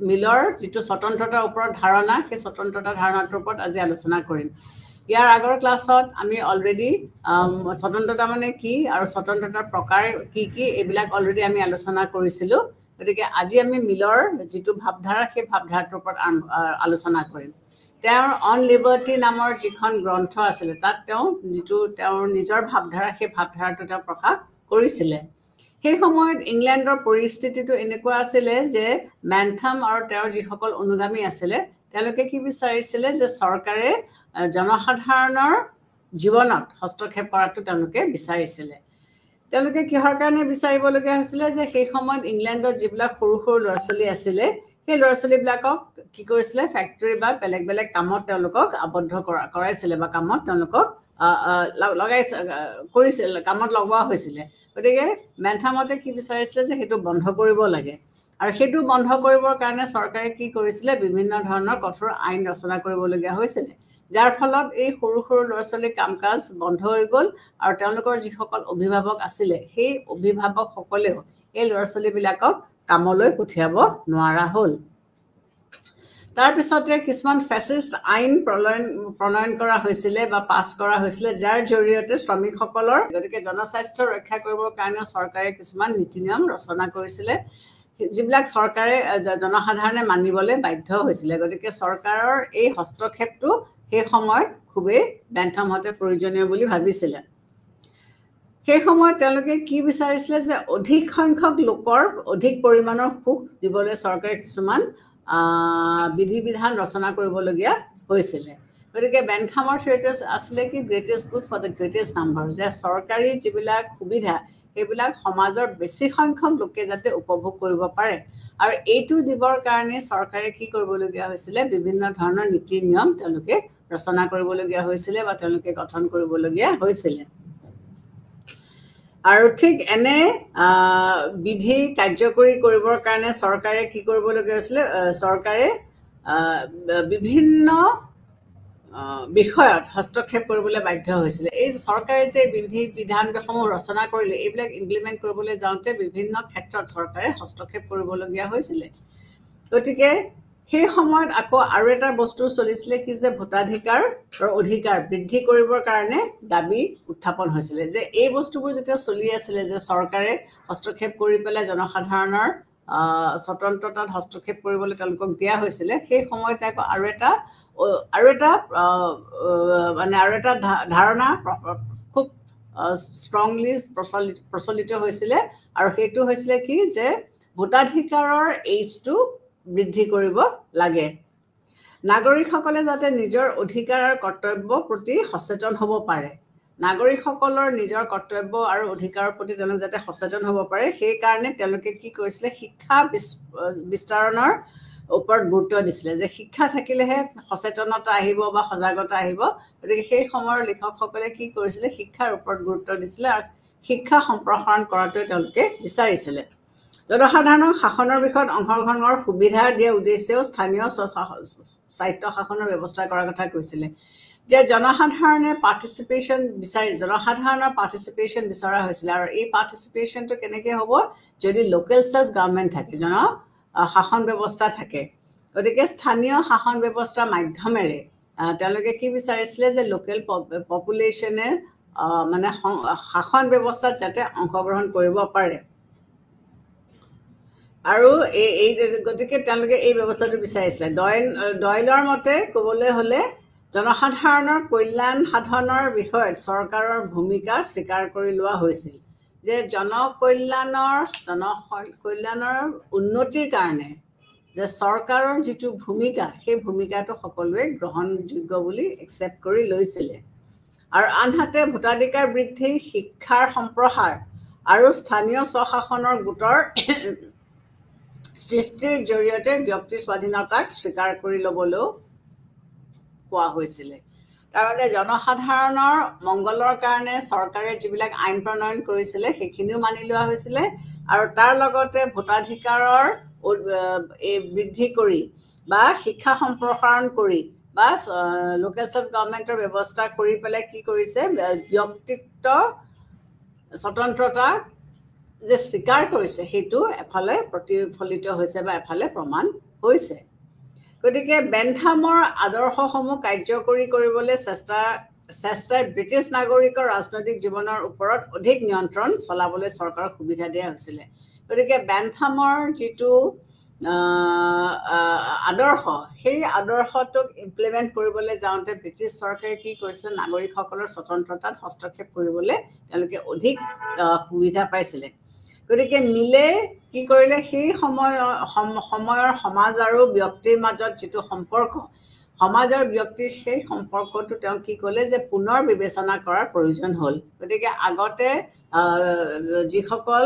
মিলৰ যিটো স্বতন্ত্ৰতাৰ ওপৰত ধাৰণা সেই স্বতন্ত্ৰতা ধাৰণাটোৰ ওপৰত আজি আলোচনা কৰিম ইয়াৰ আগৰ ক্লাছত আমি অলৰেডি স্বতন্ত্ৰতা মানে কি আৰু স্বতন্ত্ৰতাৰ প্ৰকাৰ কি এইবিলাক অলৰেডি আমি আলোচনা কৰিছিলোঁ গতিকে আজি আমি মিলৰ যিটো ভাৱধাৰা সেই ভাৱধাৰাটোৰ ওপৰত আলোচনা কৰিম তেওঁৰ অন লিবাৰ্টি নামৰ যিখন গ্ৰন্থ আছিলে তাত তেওঁৰ নিজৰ ভাৱধাৰা সেই ভাৱধাৰাটো তেওঁ প্ৰকাশ কৰিছিলে সেই সময়ত ইংলেণ্ডৰ পৰিস্থিতিটো এনেকুৱা আছিলে যে মেন্থাম আৰু তেওঁৰ যিসকল অনুগামী আছিলে তেওঁলোকে কি বিচাৰিছিলে যে চৰকাৰে জনসাধাৰণৰ জীৱনত হস্তক্ষেপ কৰাটো তেওঁলোকে বিচাৰিছিলে তেওঁলোকে কিহৰ কাৰণে বিচাৰিবলগীয়া হৈছিলে যে সেই সময়ত ইংলেণ্ডত যিবিলাক সৰু সৰু ল'ৰা ছোৱালী আছিলে সেই ল'ৰা ছোৱালীবিলাকক কি কৰিছিলে ফেক্টৰী বা বেলেগ বেলেগ কামত তেওঁলোকক আবদ্ধ কৰাইছিলে বা কামত তেওঁলোকক কৰিছিল কামত লগোৱা হৈছিলে গতিকে মেন্থামতে কি বিচাৰিছিলে যে সেইটো বন্ধ কৰিব লাগে আৰু সেইটো বন্ধ কৰিবৰ কাৰণে চৰকাৰে কি কৰিছিলে বিভিন্ন ধৰণৰ কঠোৰ আইন ৰচনা কৰিবলগীয়া হৈছিলে যাৰ ফলত এই সৰু সৰু ল'ৰা ছোৱালীৰ কাম কাজ বন্ধ হৈ গ'ল আৰু তেওঁলোকৰ যিসকল অভিভাৱক আছিলে সেই অভিভাৱকসকলেও এই ল'ৰা ছোৱালীবিলাকক কামলৈ পঠিয়াব নোৱাৰা হ'ল তাৰপিছতে কিছুমান ফেচিষ্ট আইন প্ৰণয়ন কৰা হৈছিলে বা পাছ কৰা হৈছিলে যাৰ জৰিয়তে শ্ৰমিকসকলৰ গতিকে জনস্বাস্থ্য ৰক্ষা কৰিবৰ কাৰণে চৰকাৰে কিছুমান নীতি নিয়ম ৰচনা কৰিছিলে যিবিলাক চৰকাৰে জনসাধাৰণে মানিবলৈ বাধ্য হৈছিলে গতিকে চৰকাৰৰ এই হস্তক্ষেপটো সেই সময়ত খুবেই বেন্থামহঁতে প্ৰয়োজনীয় বুলি ভাবিছিলে সেই সময়ত তেওঁলোকে কি বিচাৰিছিলে যে অধিক সংখ্যক লোকৰ অধিক পৰিমাণৰ সুখ দিবলৈ চৰকাৰে কিছুমান বিধি বিধান ৰচনা কৰিবলগীয়া হৈছিলে গতিকে বেন্থামৰ থিয়ৰিটো আছিলে কি greatest good for the greatest number যে চৰকাৰী যিবিলাক সুবিধা সেইবিলাক সমাজৰ বেছি সংখ্যক লোকে যাতে উপভোগ কৰিব পাৰে আৰু এইটো দিবৰ কাৰণে চৰকাৰে কি কৰিবলগীয়া হৈছিলে বিভিন্ন ধৰণৰ নীতি নিয়ম তেওঁলোকে ৰচনা কৰিবলগীয়া হৈছিলে বা তেওঁলোকে গঠন কৰিবলগীয়া হৈছিলে আৰু ঠিক এনে বিধি কাৰ্যকৰী কৰিবৰ কাৰণে চৰকাৰে কি কৰিবলগীয়া হৈছিলে চৰকাৰে বিভিন্ন বিষয়ত হস্তক্ষেপ কৰিবলৈ বাধ্য হৈছিলে এই চৰকাৰে যে বিধি বিধানসমূহ ৰচনা কৰিলে এইবিলাক ইমপ্লিমেণ্ট কৰিবলৈ যাওঁতে বিভিন্ন ক্ষেত্ৰত চৰকাৰে হস্তক্ষেপ কৰিবলগীয়া হৈছিলে গতিকে সেই সময়ত আকৌ আৰু এটা বস্তু চলিছিলে কি যে ভোটাধিকাৰ আৰু অধিকাৰ বৃদ্ধি কৰিবৰ কাৰণে দাবী উত্থাপন হৈছিলে যে এই বস্তুবোৰ যেতিয়া চলি আছিলে যে চৰকাৰে হস্তক্ষেপ কৰি পেলাই জনসাধাৰণৰ স্বতন্ত্ৰতাত হস্তক্ষেপ কৰিবলৈ তেওঁলোকক দিয়া হৈছিলে সেই সময়তে আকৌ আৰু এটা ধাৰণা খুব ষ্ট্ৰংলি প্ৰচলিত হৈছিলে আৰু সেইটো হৈছিলে কি যে ভোটাধিকাৰৰ এইজটো বৃদ্ধি কৰিব লাগে নাগৰিকসকলে যাতে নিজৰ অধিকাৰ আৰু কৰ্তব্যৰ প্ৰতি সচেতন হ'ব পাৰে নাগৰিকসকলৰ নিজৰ কৰ্তব্য আৰু অধিকাৰৰ প্ৰতি তেওঁলোক যাতে সচেতন হ'ব পাৰে সেই কাৰণে তেওঁলোকে কি কৰিছিলে শিক্ষা বিস্তাৰণৰ ওপৰত গুৰুত্ব দিছিলে যে শিক্ষা থাকিলেহে সচেতনতা আহিব বা সজাগতা আহিব গতিকে সেই সময়ৰ লিখকসকলে কি কৰিছিলে শিক্ষাৰ ওপৰত গুৰুত্ব দিছিলে আৰু শিক্ষা সম্প্ৰসাৰণ কৰাটোৱে তেওঁলোকে বিচাৰিছিলে জনসাধাৰণক শাসনৰ বিষয়ত অংশগ্ৰহণৰ সুবিধা দিয়া উদ্দেশ্যেও স্থানীয় স্বায়ত্ত শাসনৰ ব্যৱস্থা কৰাৰ কথা কৈছিলে যে জনসাধাৰণৰ পাৰ্টিচিপেশ্যন বিচৰা হৈছিলে আৰু এই পাৰ্টিচিপেশ্যনটো কেনেকৈ হ'ব যদি লোকেল ছেল্ফ গভৰ্ণমেণ্ট থাকে শাসন ব্যৱস্থা থাকে গতিকে স্থানীয় শাসন ব্যৱস্থাৰ মাধ্যমেৰে তেওঁলোকে কি বিচাৰিছিলে যে লোকেল পপুলেশ্যনে মানে শাসন ব্যৱস্থাত যাতে অংশগ্ৰহণ কৰিব পাৰে আৰু গতিকে তেওঁলোকে এই ব্যৱস্থাটো বিচাৰিছিলে ডয়লৰ মতে ক'বলৈ হ'লে জনসাধাৰণৰ কল্যাণ সাধনৰ বিষয়ত চৰকাৰৰ ভূমিকা স্বীকাৰ কৰি লোৱা হৈছিল যে জনকল্যাণৰ উন্নতিৰ কাৰণে যে চৰকাৰৰ যিটো ভূমিকা সেই ভূমিকাটো সকলোৱে গ্ৰহণযোগ্য বুলি একচেপ্ট কৰি লৈছিলে আৰু আনহাতে ভোটাধিকাৰ বৃদ্ধি শিক্ষাৰ সম্প্ৰসাৰ আৰু স্থানীয় স্বশাসনৰ গোটৰ সৃষ্টিৰ জৰিয়তে ব্যক্তি স্বাধীনতাক স্বীকাৰ কৰি ল'বলৈও কোৱা হৈছিলে তাৰমানে জনসাধাৰণৰ মংগলৰ কাৰণে চৰকাৰে যিবিলাক আইন প্ৰণয়ন কৰিছিলে সেইখিনিও মানি লোৱা হৈছিলে আৰু তাৰ লগতে ভোটাধিকাৰৰ বৃদ্ধি কৰি বা শিক্ষা সম্প্ৰসাৰণ কৰি বা লোকেল ছেল্ফ গভৰ্ণমেণ্টৰ ব্যৱস্থা কৰি পেলাই কি কৰিছে ব্যক্তিত্ব স্বতন্ত্ৰতা যে স্বীকাৰ কৰিছে সেইটো এফালে প্ৰতিফলিত হৈছে বা এফালে প্ৰমাণ হৈছে গতিকে বেন্থামৰ আদৰ্শসমূহ কাৰ্যকৰী কৰিবলৈ চেষ্টাই ব্ৰিটিছ নাগৰিকৰ ৰাজনৈতিক জীৱনৰ ওপৰত অধিক নিয়ন্ত্ৰণ চলাবলৈ চৰকাৰক সুবিধা দিয়া হৈছিলে গতিকে বেন্থামৰ যিটো আদৰ্শ সেই আদৰ্শটোক ইমপ্লিমেণ্ট কৰিবলৈ যাওঁতে ব্ৰিটিছ চৰকাৰে কি কৰিছে নাগৰিকসকলৰ স্বতন্ত্ৰতাত হস্তক্ষেপ কৰিবলৈ তেওঁলোকে অধিক সুবিধা পাইছিলে গতিকে মিলে কি কৰিলে সেই সময়ৰ সমাজ আৰু ব্যক্তিৰ মাজত যিটো সম্পৰ্ক সমাজ আৰু ব্যক্তিৰ সেই সম্পৰ্কটো তেওঁ কি ক'লে যে পুনৰ বিবেচনা কৰাৰ প্ৰয়োজন হ'ল গতিকে আগতে যিসকল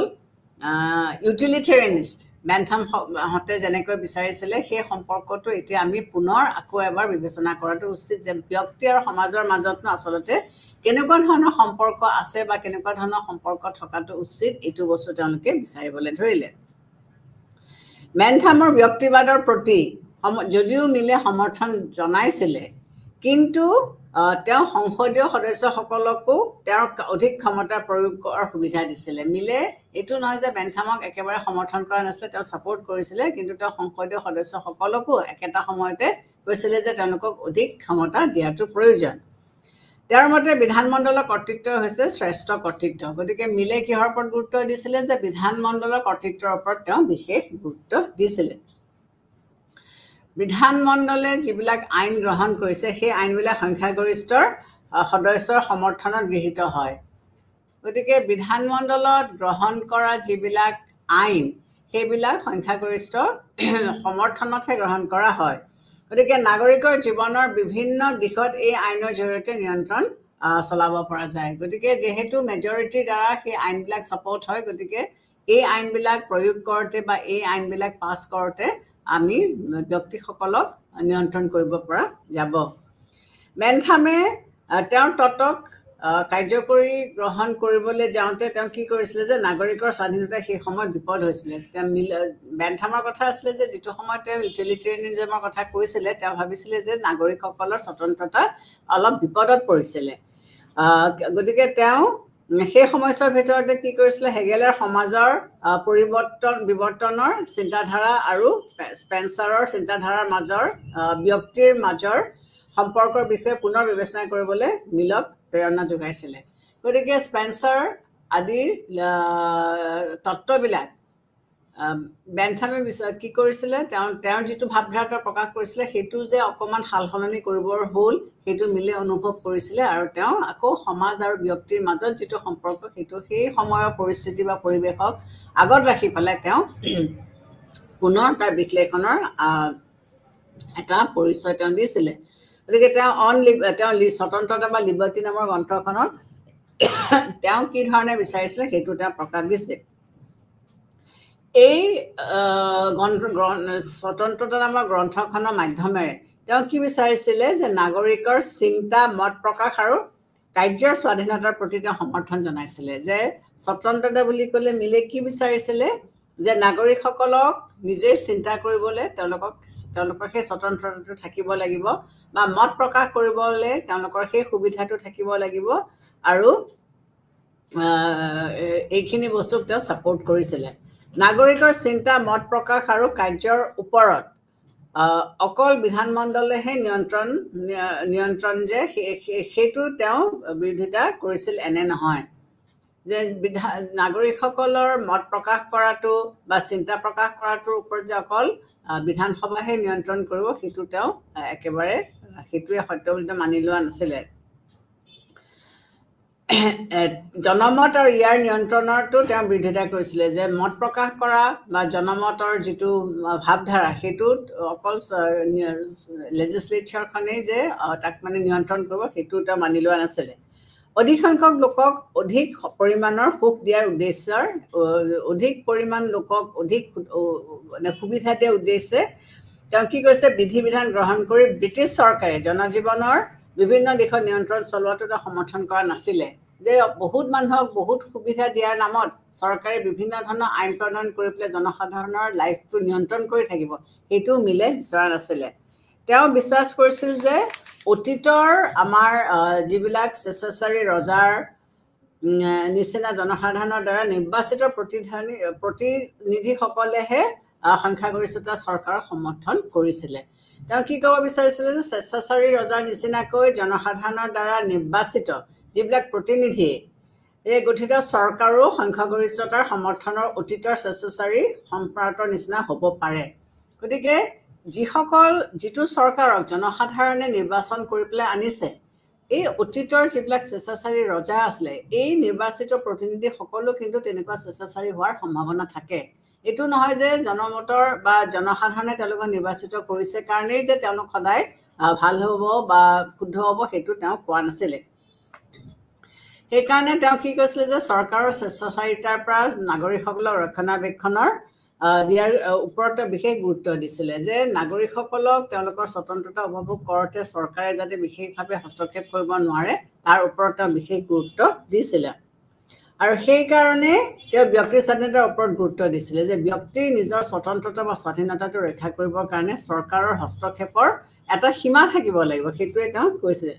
ইউটিলিটেৰিয়ানিষ্ট বেন্থামহঁতে যেনেকৈ বিচাৰিছিলে সেই সম্পৰ্কটো এতিয়া আমি পুনৰ আকৌ এবাৰ বিবেচনা কৰাটো উচিত যে ব্যক্তি আৰু সমাজৰ মাজতনো আচলতে কেনেকুৱা ধৰণৰ সম্পৰ্ক আছে বা কেনেকুৱা ধৰণৰ সম্পৰ্ক থকাটো উচিত এইটো বস্তু তেওঁলোকে বিচাৰিবলৈ ধৰিলে বেন্থামৰ ব্যক্তিবাদৰ প্ৰতি যদিও মিলে সমৰ্থন জনাইছিলে কিন্তু তেওঁ সংসদীয় সদস্যসকলকো তেওঁৰ অধিক ক্ষমতা প্ৰয়োগৰ সুবিধা দিছিলে মিলে এইটো নহয় যে বেন্থামক একেবাৰে সমৰ্থন কৰা নাছিলে তেওঁ ছাপোৰ্ট কৰিছিলে কিন্তু তেওঁ সংসদীয় সদস্যসকলকো একেটা সময়তে কৈছিলে যে তেওঁলোকক অধিক ক্ষমতা দিয়াটো প্ৰয়োজন তেওঁৰ মতে বিধানমণ্ডলৰ কৰ্তৃত্ব হৈছে শ্ৰেষ্ঠ কৰ্তৃত্ব গতিকে মিলে কিহৰ ওপৰত গুৰুত্ব দিছিলে যে বিধানমণ্ডলৰ কৰ্তৃত্বৰ ওপৰত তেওঁ বিশেষ গুৰুত্ব দিছিলে বিধানমণ্ডলে যিবিলাক আইন গ্ৰহণ কৰিছে সেই আইনবিলাক সংখ্যাগৰিষ্ঠৰ সদস্যৰ সমৰ্থনত গৃহীত হয় গতিকে বিধানমণ্ডলত গ্ৰহণ কৰা যিবিলাক আইন সেইবিলাক সংখ্যাগৰিষ্ঠ সমৰ্থনতহে গ্ৰহণ কৰা হয় গতিকে নাগৰিকৰ জীৱনৰ বিভিন্ন দিশত এই আইনৰ জৰিয়তে নিয়ন্ত্ৰণ চলাব পৰা যায় গতিকে যেহেতু মেজৰিটিৰ দ্বাৰা সেই আইনবিলাক ছাপোৰ্ট হয় গতিকে এই আইনবিলাক প্ৰয়োগ কৰোঁতে বা এই আইনবিলাক পাছ কৰোঁতে আমি ব্যক্তিসকলক নিয়ন্ত্ৰণ কৰিব পৰা যাব বেন্থামে তেওঁৰ তত্ত্বক কাৰ্যকৰী গ্ৰহণ কৰিবলৈ যাওঁতে তেওঁ কি কৰিছিলে যে নাগৰিকৰ স্বাধীনতা সেই সময়ত বিপদ হৈছিলে বেন্থামৰ কথা আছিলে যে যিটো সময়ত তেওঁ ইউটিলিটেৰিয়ানিজমৰ কথা কৈছিলে তেওঁ ভাবিছিলে যে নাগৰিকসকলৰ স্বতন্ত্ৰতা অলপ বিপদত পৰিছিলে গতিকে তেওঁ সেই সময়ছোৱাৰ ভিতৰতে কি কৰিছিলে হেগেলৰ সমাজৰ বিৱৰ্তনৰ চিন্তাধাৰা আৰু স্পেন্সাৰৰ চিন্তাধাৰাৰ মাজৰ ব্যক্তিৰ মাজৰ সম্পৰ্কৰ বিষয়ে পুনৰ বিবেচনা কৰিবলৈ মিলক প্ৰেৰণা যোগাইছিলে গতিকে স্পেন্সাৰ আদিৰ তত্ত্ববিলাক বেন্থামে কি কৰিছিলে তেওঁৰ যিটো ভাৱধাৰা প্ৰকাশ কৰিছিলে সেইটো যে অকণমান সাল সলনি কৰিবৰ হ'ল সেইটো মিলে অনুভৱ কৰিছিলে আৰু তেওঁ আকৌ সমাজ আৰু ব্যক্তিৰ মাজত যিটো সম্পৰ্ক সেইটো সেই সময়ৰ পৰিস্থিতি বা পৰিৱেশক আগত ৰাখি পেলাই তেওঁ পুনৰ তাৰ বিশ্লেষণৰ এটা পৰিচয় তেওঁ দিছিলে গতিকে তেওঁ স্বতন্ত্ৰতা বা লিবাৰ্টি নামৰ গ্ৰন্থখনত তেওঁ কি ধৰণে বিচাৰিছিলে সেইটো তেওঁ প্ৰকাশ দিছে এই স্বতন্ত্ৰতা নামৰ গ্ৰন্থখনৰ মাধ্যমেৰে তেওঁ কি বিচাৰিছিলে যে নাগৰিকৰ চিন্তা মত প্ৰকাশ আৰু কাৰ্যৰ স্বাধীনতাৰ প্ৰতি তেওঁ সমৰ্থন জনাইছিলে যে স্বতন্ত্ৰতা বুলি ক'লে মিলে কি বিচাৰিছিলে যে নাগৰিকসকলক নিজে চিন্তা কৰিবলৈ তেওঁলোকৰ সেই স্বতন্ত্ৰতাটো থাকিব লাগিব বা মত প্ৰকাশ কৰিবলৈ তেওঁলোকৰ সেই সুবিধাটো থাকিব লাগিব আৰু এইখিনি বস্তুক তেওঁ ছাপোৰ্ট কৰিছিলে নাগৰিকৰ চিন্তা মত প্ৰকাশ আৰু কাৰ্যৰ ওপৰত অকল বিধানমণ্ডলেহে নিয়ন্ত্ৰণ যে সেইটো তেওঁ বিৰোধিতা কৰিছিল এনে নহয় যে নাগৰিকসকলৰ মত প্ৰকাশ কৰাটো বা চিন্তা প্ৰকাশ কৰাটোৰ ওপৰত যে অকল বিধানসভাহে নিয়ন্ত্ৰণ কৰিব সেইটো তেওঁ একেবাৰে সেইটোৱে সত্য বুলি মানি লোৱা নাছিলে জনমত আৰু ইয়াৰ নিয়ন্ত্ৰণৰটো তেওঁ বিৰোধিতা কৰিছিলে যে মত প্ৰকাশ কৰা বা জনমতৰ যিটো ভাৱধাৰা সেইটোত অকল লেজিছলেচাৰখনেই যে তাক মানে নিয়ন্ত্ৰণ কৰিব সেইটো তেওঁ মানি লোৱা নাছিলে অধিক সংখ্যক লোকক অধিক পৰিমাণৰ সুখ দিয়াৰ অধিক পৰিমাণ লোকক অধিক মানে সুবিধা দিয়াৰ উদ্দেশ্যে তেওঁ কি কৰিছে বিধি বিধান গ্ৰহণ কৰি ব্ৰিটিছ চৰকাৰে জনজীৱনৰ বিভিন্ন দিশত নিয়ন্ত্ৰণ চলোৱাটো তেওঁ সমৰ্থন কৰা নাছিলে যে বহুত মানুহক বহুত সুবিধা দিয়াৰ নামত চৰকাৰে বিভিন্ন ধৰণৰ আইন প্ৰণয়ন কৰি পেলাই জনসাধাৰণৰ লাইফটো নিয়ন্ত্ৰণ কৰি থাকিব সেইটো মিলে বিচৰা নাছিলে তেওঁ বিশ্বাস কৰিছিল যে অতীতৰ আমাৰ যিবিলাক স্বেচ্ছাচাৰী ৰজাৰ নিচিনা জনসাধাৰণৰ দ্বাৰা নিৰ্বাচিত প্ৰতিনিধিসকলেহে সংখ্যাগৰিষ্ঠতা চৰকাৰক সমৰ্থন কৰিছিলে। তেওঁ কি ক'ব বিচাৰিছিলে যে স্বেচ্ছাচাৰী ৰজাৰ নিচিনাকৈ জনসাধাৰণৰ দ্বাৰা নিৰ্বাচিত যিবিলাক প্ৰতিনিধি এই গঠিত চৰকাৰো সংখ্যাগৰিষ্ঠতাৰ সমৰ্থনৰ অতীতৰ স্বেচ্ছাচাৰী সম্প্ৰদায়ৰ নিচিনা হ'ব পাৰে। গতিকে যিটো চৰকাৰক জনসাধাৰণে নিৰ্বাচন কৰি পেলাই আনিছে, এই অতীতৰ যিবিলাক স্বেচ্ছাচাৰী ৰজা আছিলে, এই নিৰ্বাচিত প্ৰতিনিধি সকলো কিন্তু তেনেকুৱা স্বেচ্ছাচাৰী হোৱাৰ সম্ভাৱনা থাকে। এইটো নহয় যে জনমতৰ বা জনসাধাৰণে তেওঁলোকক নিৰ্বাচিত কৰিছে কাৰণেই যে তেওঁলোক সদায় ভাল হ'ব বা শুদ্ধ হ'ব, সেইটো তেওঁ কোৱা নাছিলে। সেইকাৰণে তেওঁ কি কৈছিলে যে চৰকাৰৰ স্বেচ্ছাচাৰিতাৰ পৰা নাগৰিকসকলক ৰক্ষণাবেক্ষণৰ দিয়াৰ ওপৰত বিশেষ গুৰুত্ব দিছিলে, যে নাগৰিকসকলক তেওঁলোকৰ স্বতন্ত্ৰতা উপভোগ কৰোঁতে চৰকাৰে যাতে বিশেষভাৱে হস্তক্ষেপ কৰিব নোৱাৰে তাৰ ওপৰত তেওঁ বিশেষ গুৰুত্ব দিছিলে। আৰু সেইকাৰণে তেওঁ ব্যক্তিৰ স্বাধীনতাৰ ওপৰত গুৰুত্ব দিছিলে, যে ব্যক্তিৰ নিজৰ স্বতন্ত্ৰতা বা স্বাধীনতাটো ৰক্ষা কৰিবৰ কাৰণে চৰকাৰৰ হস্তক্ষেপৰ এটা সীমা থাকিব লাগিব, সেইটোৱে তেওঁ কৈছিলে।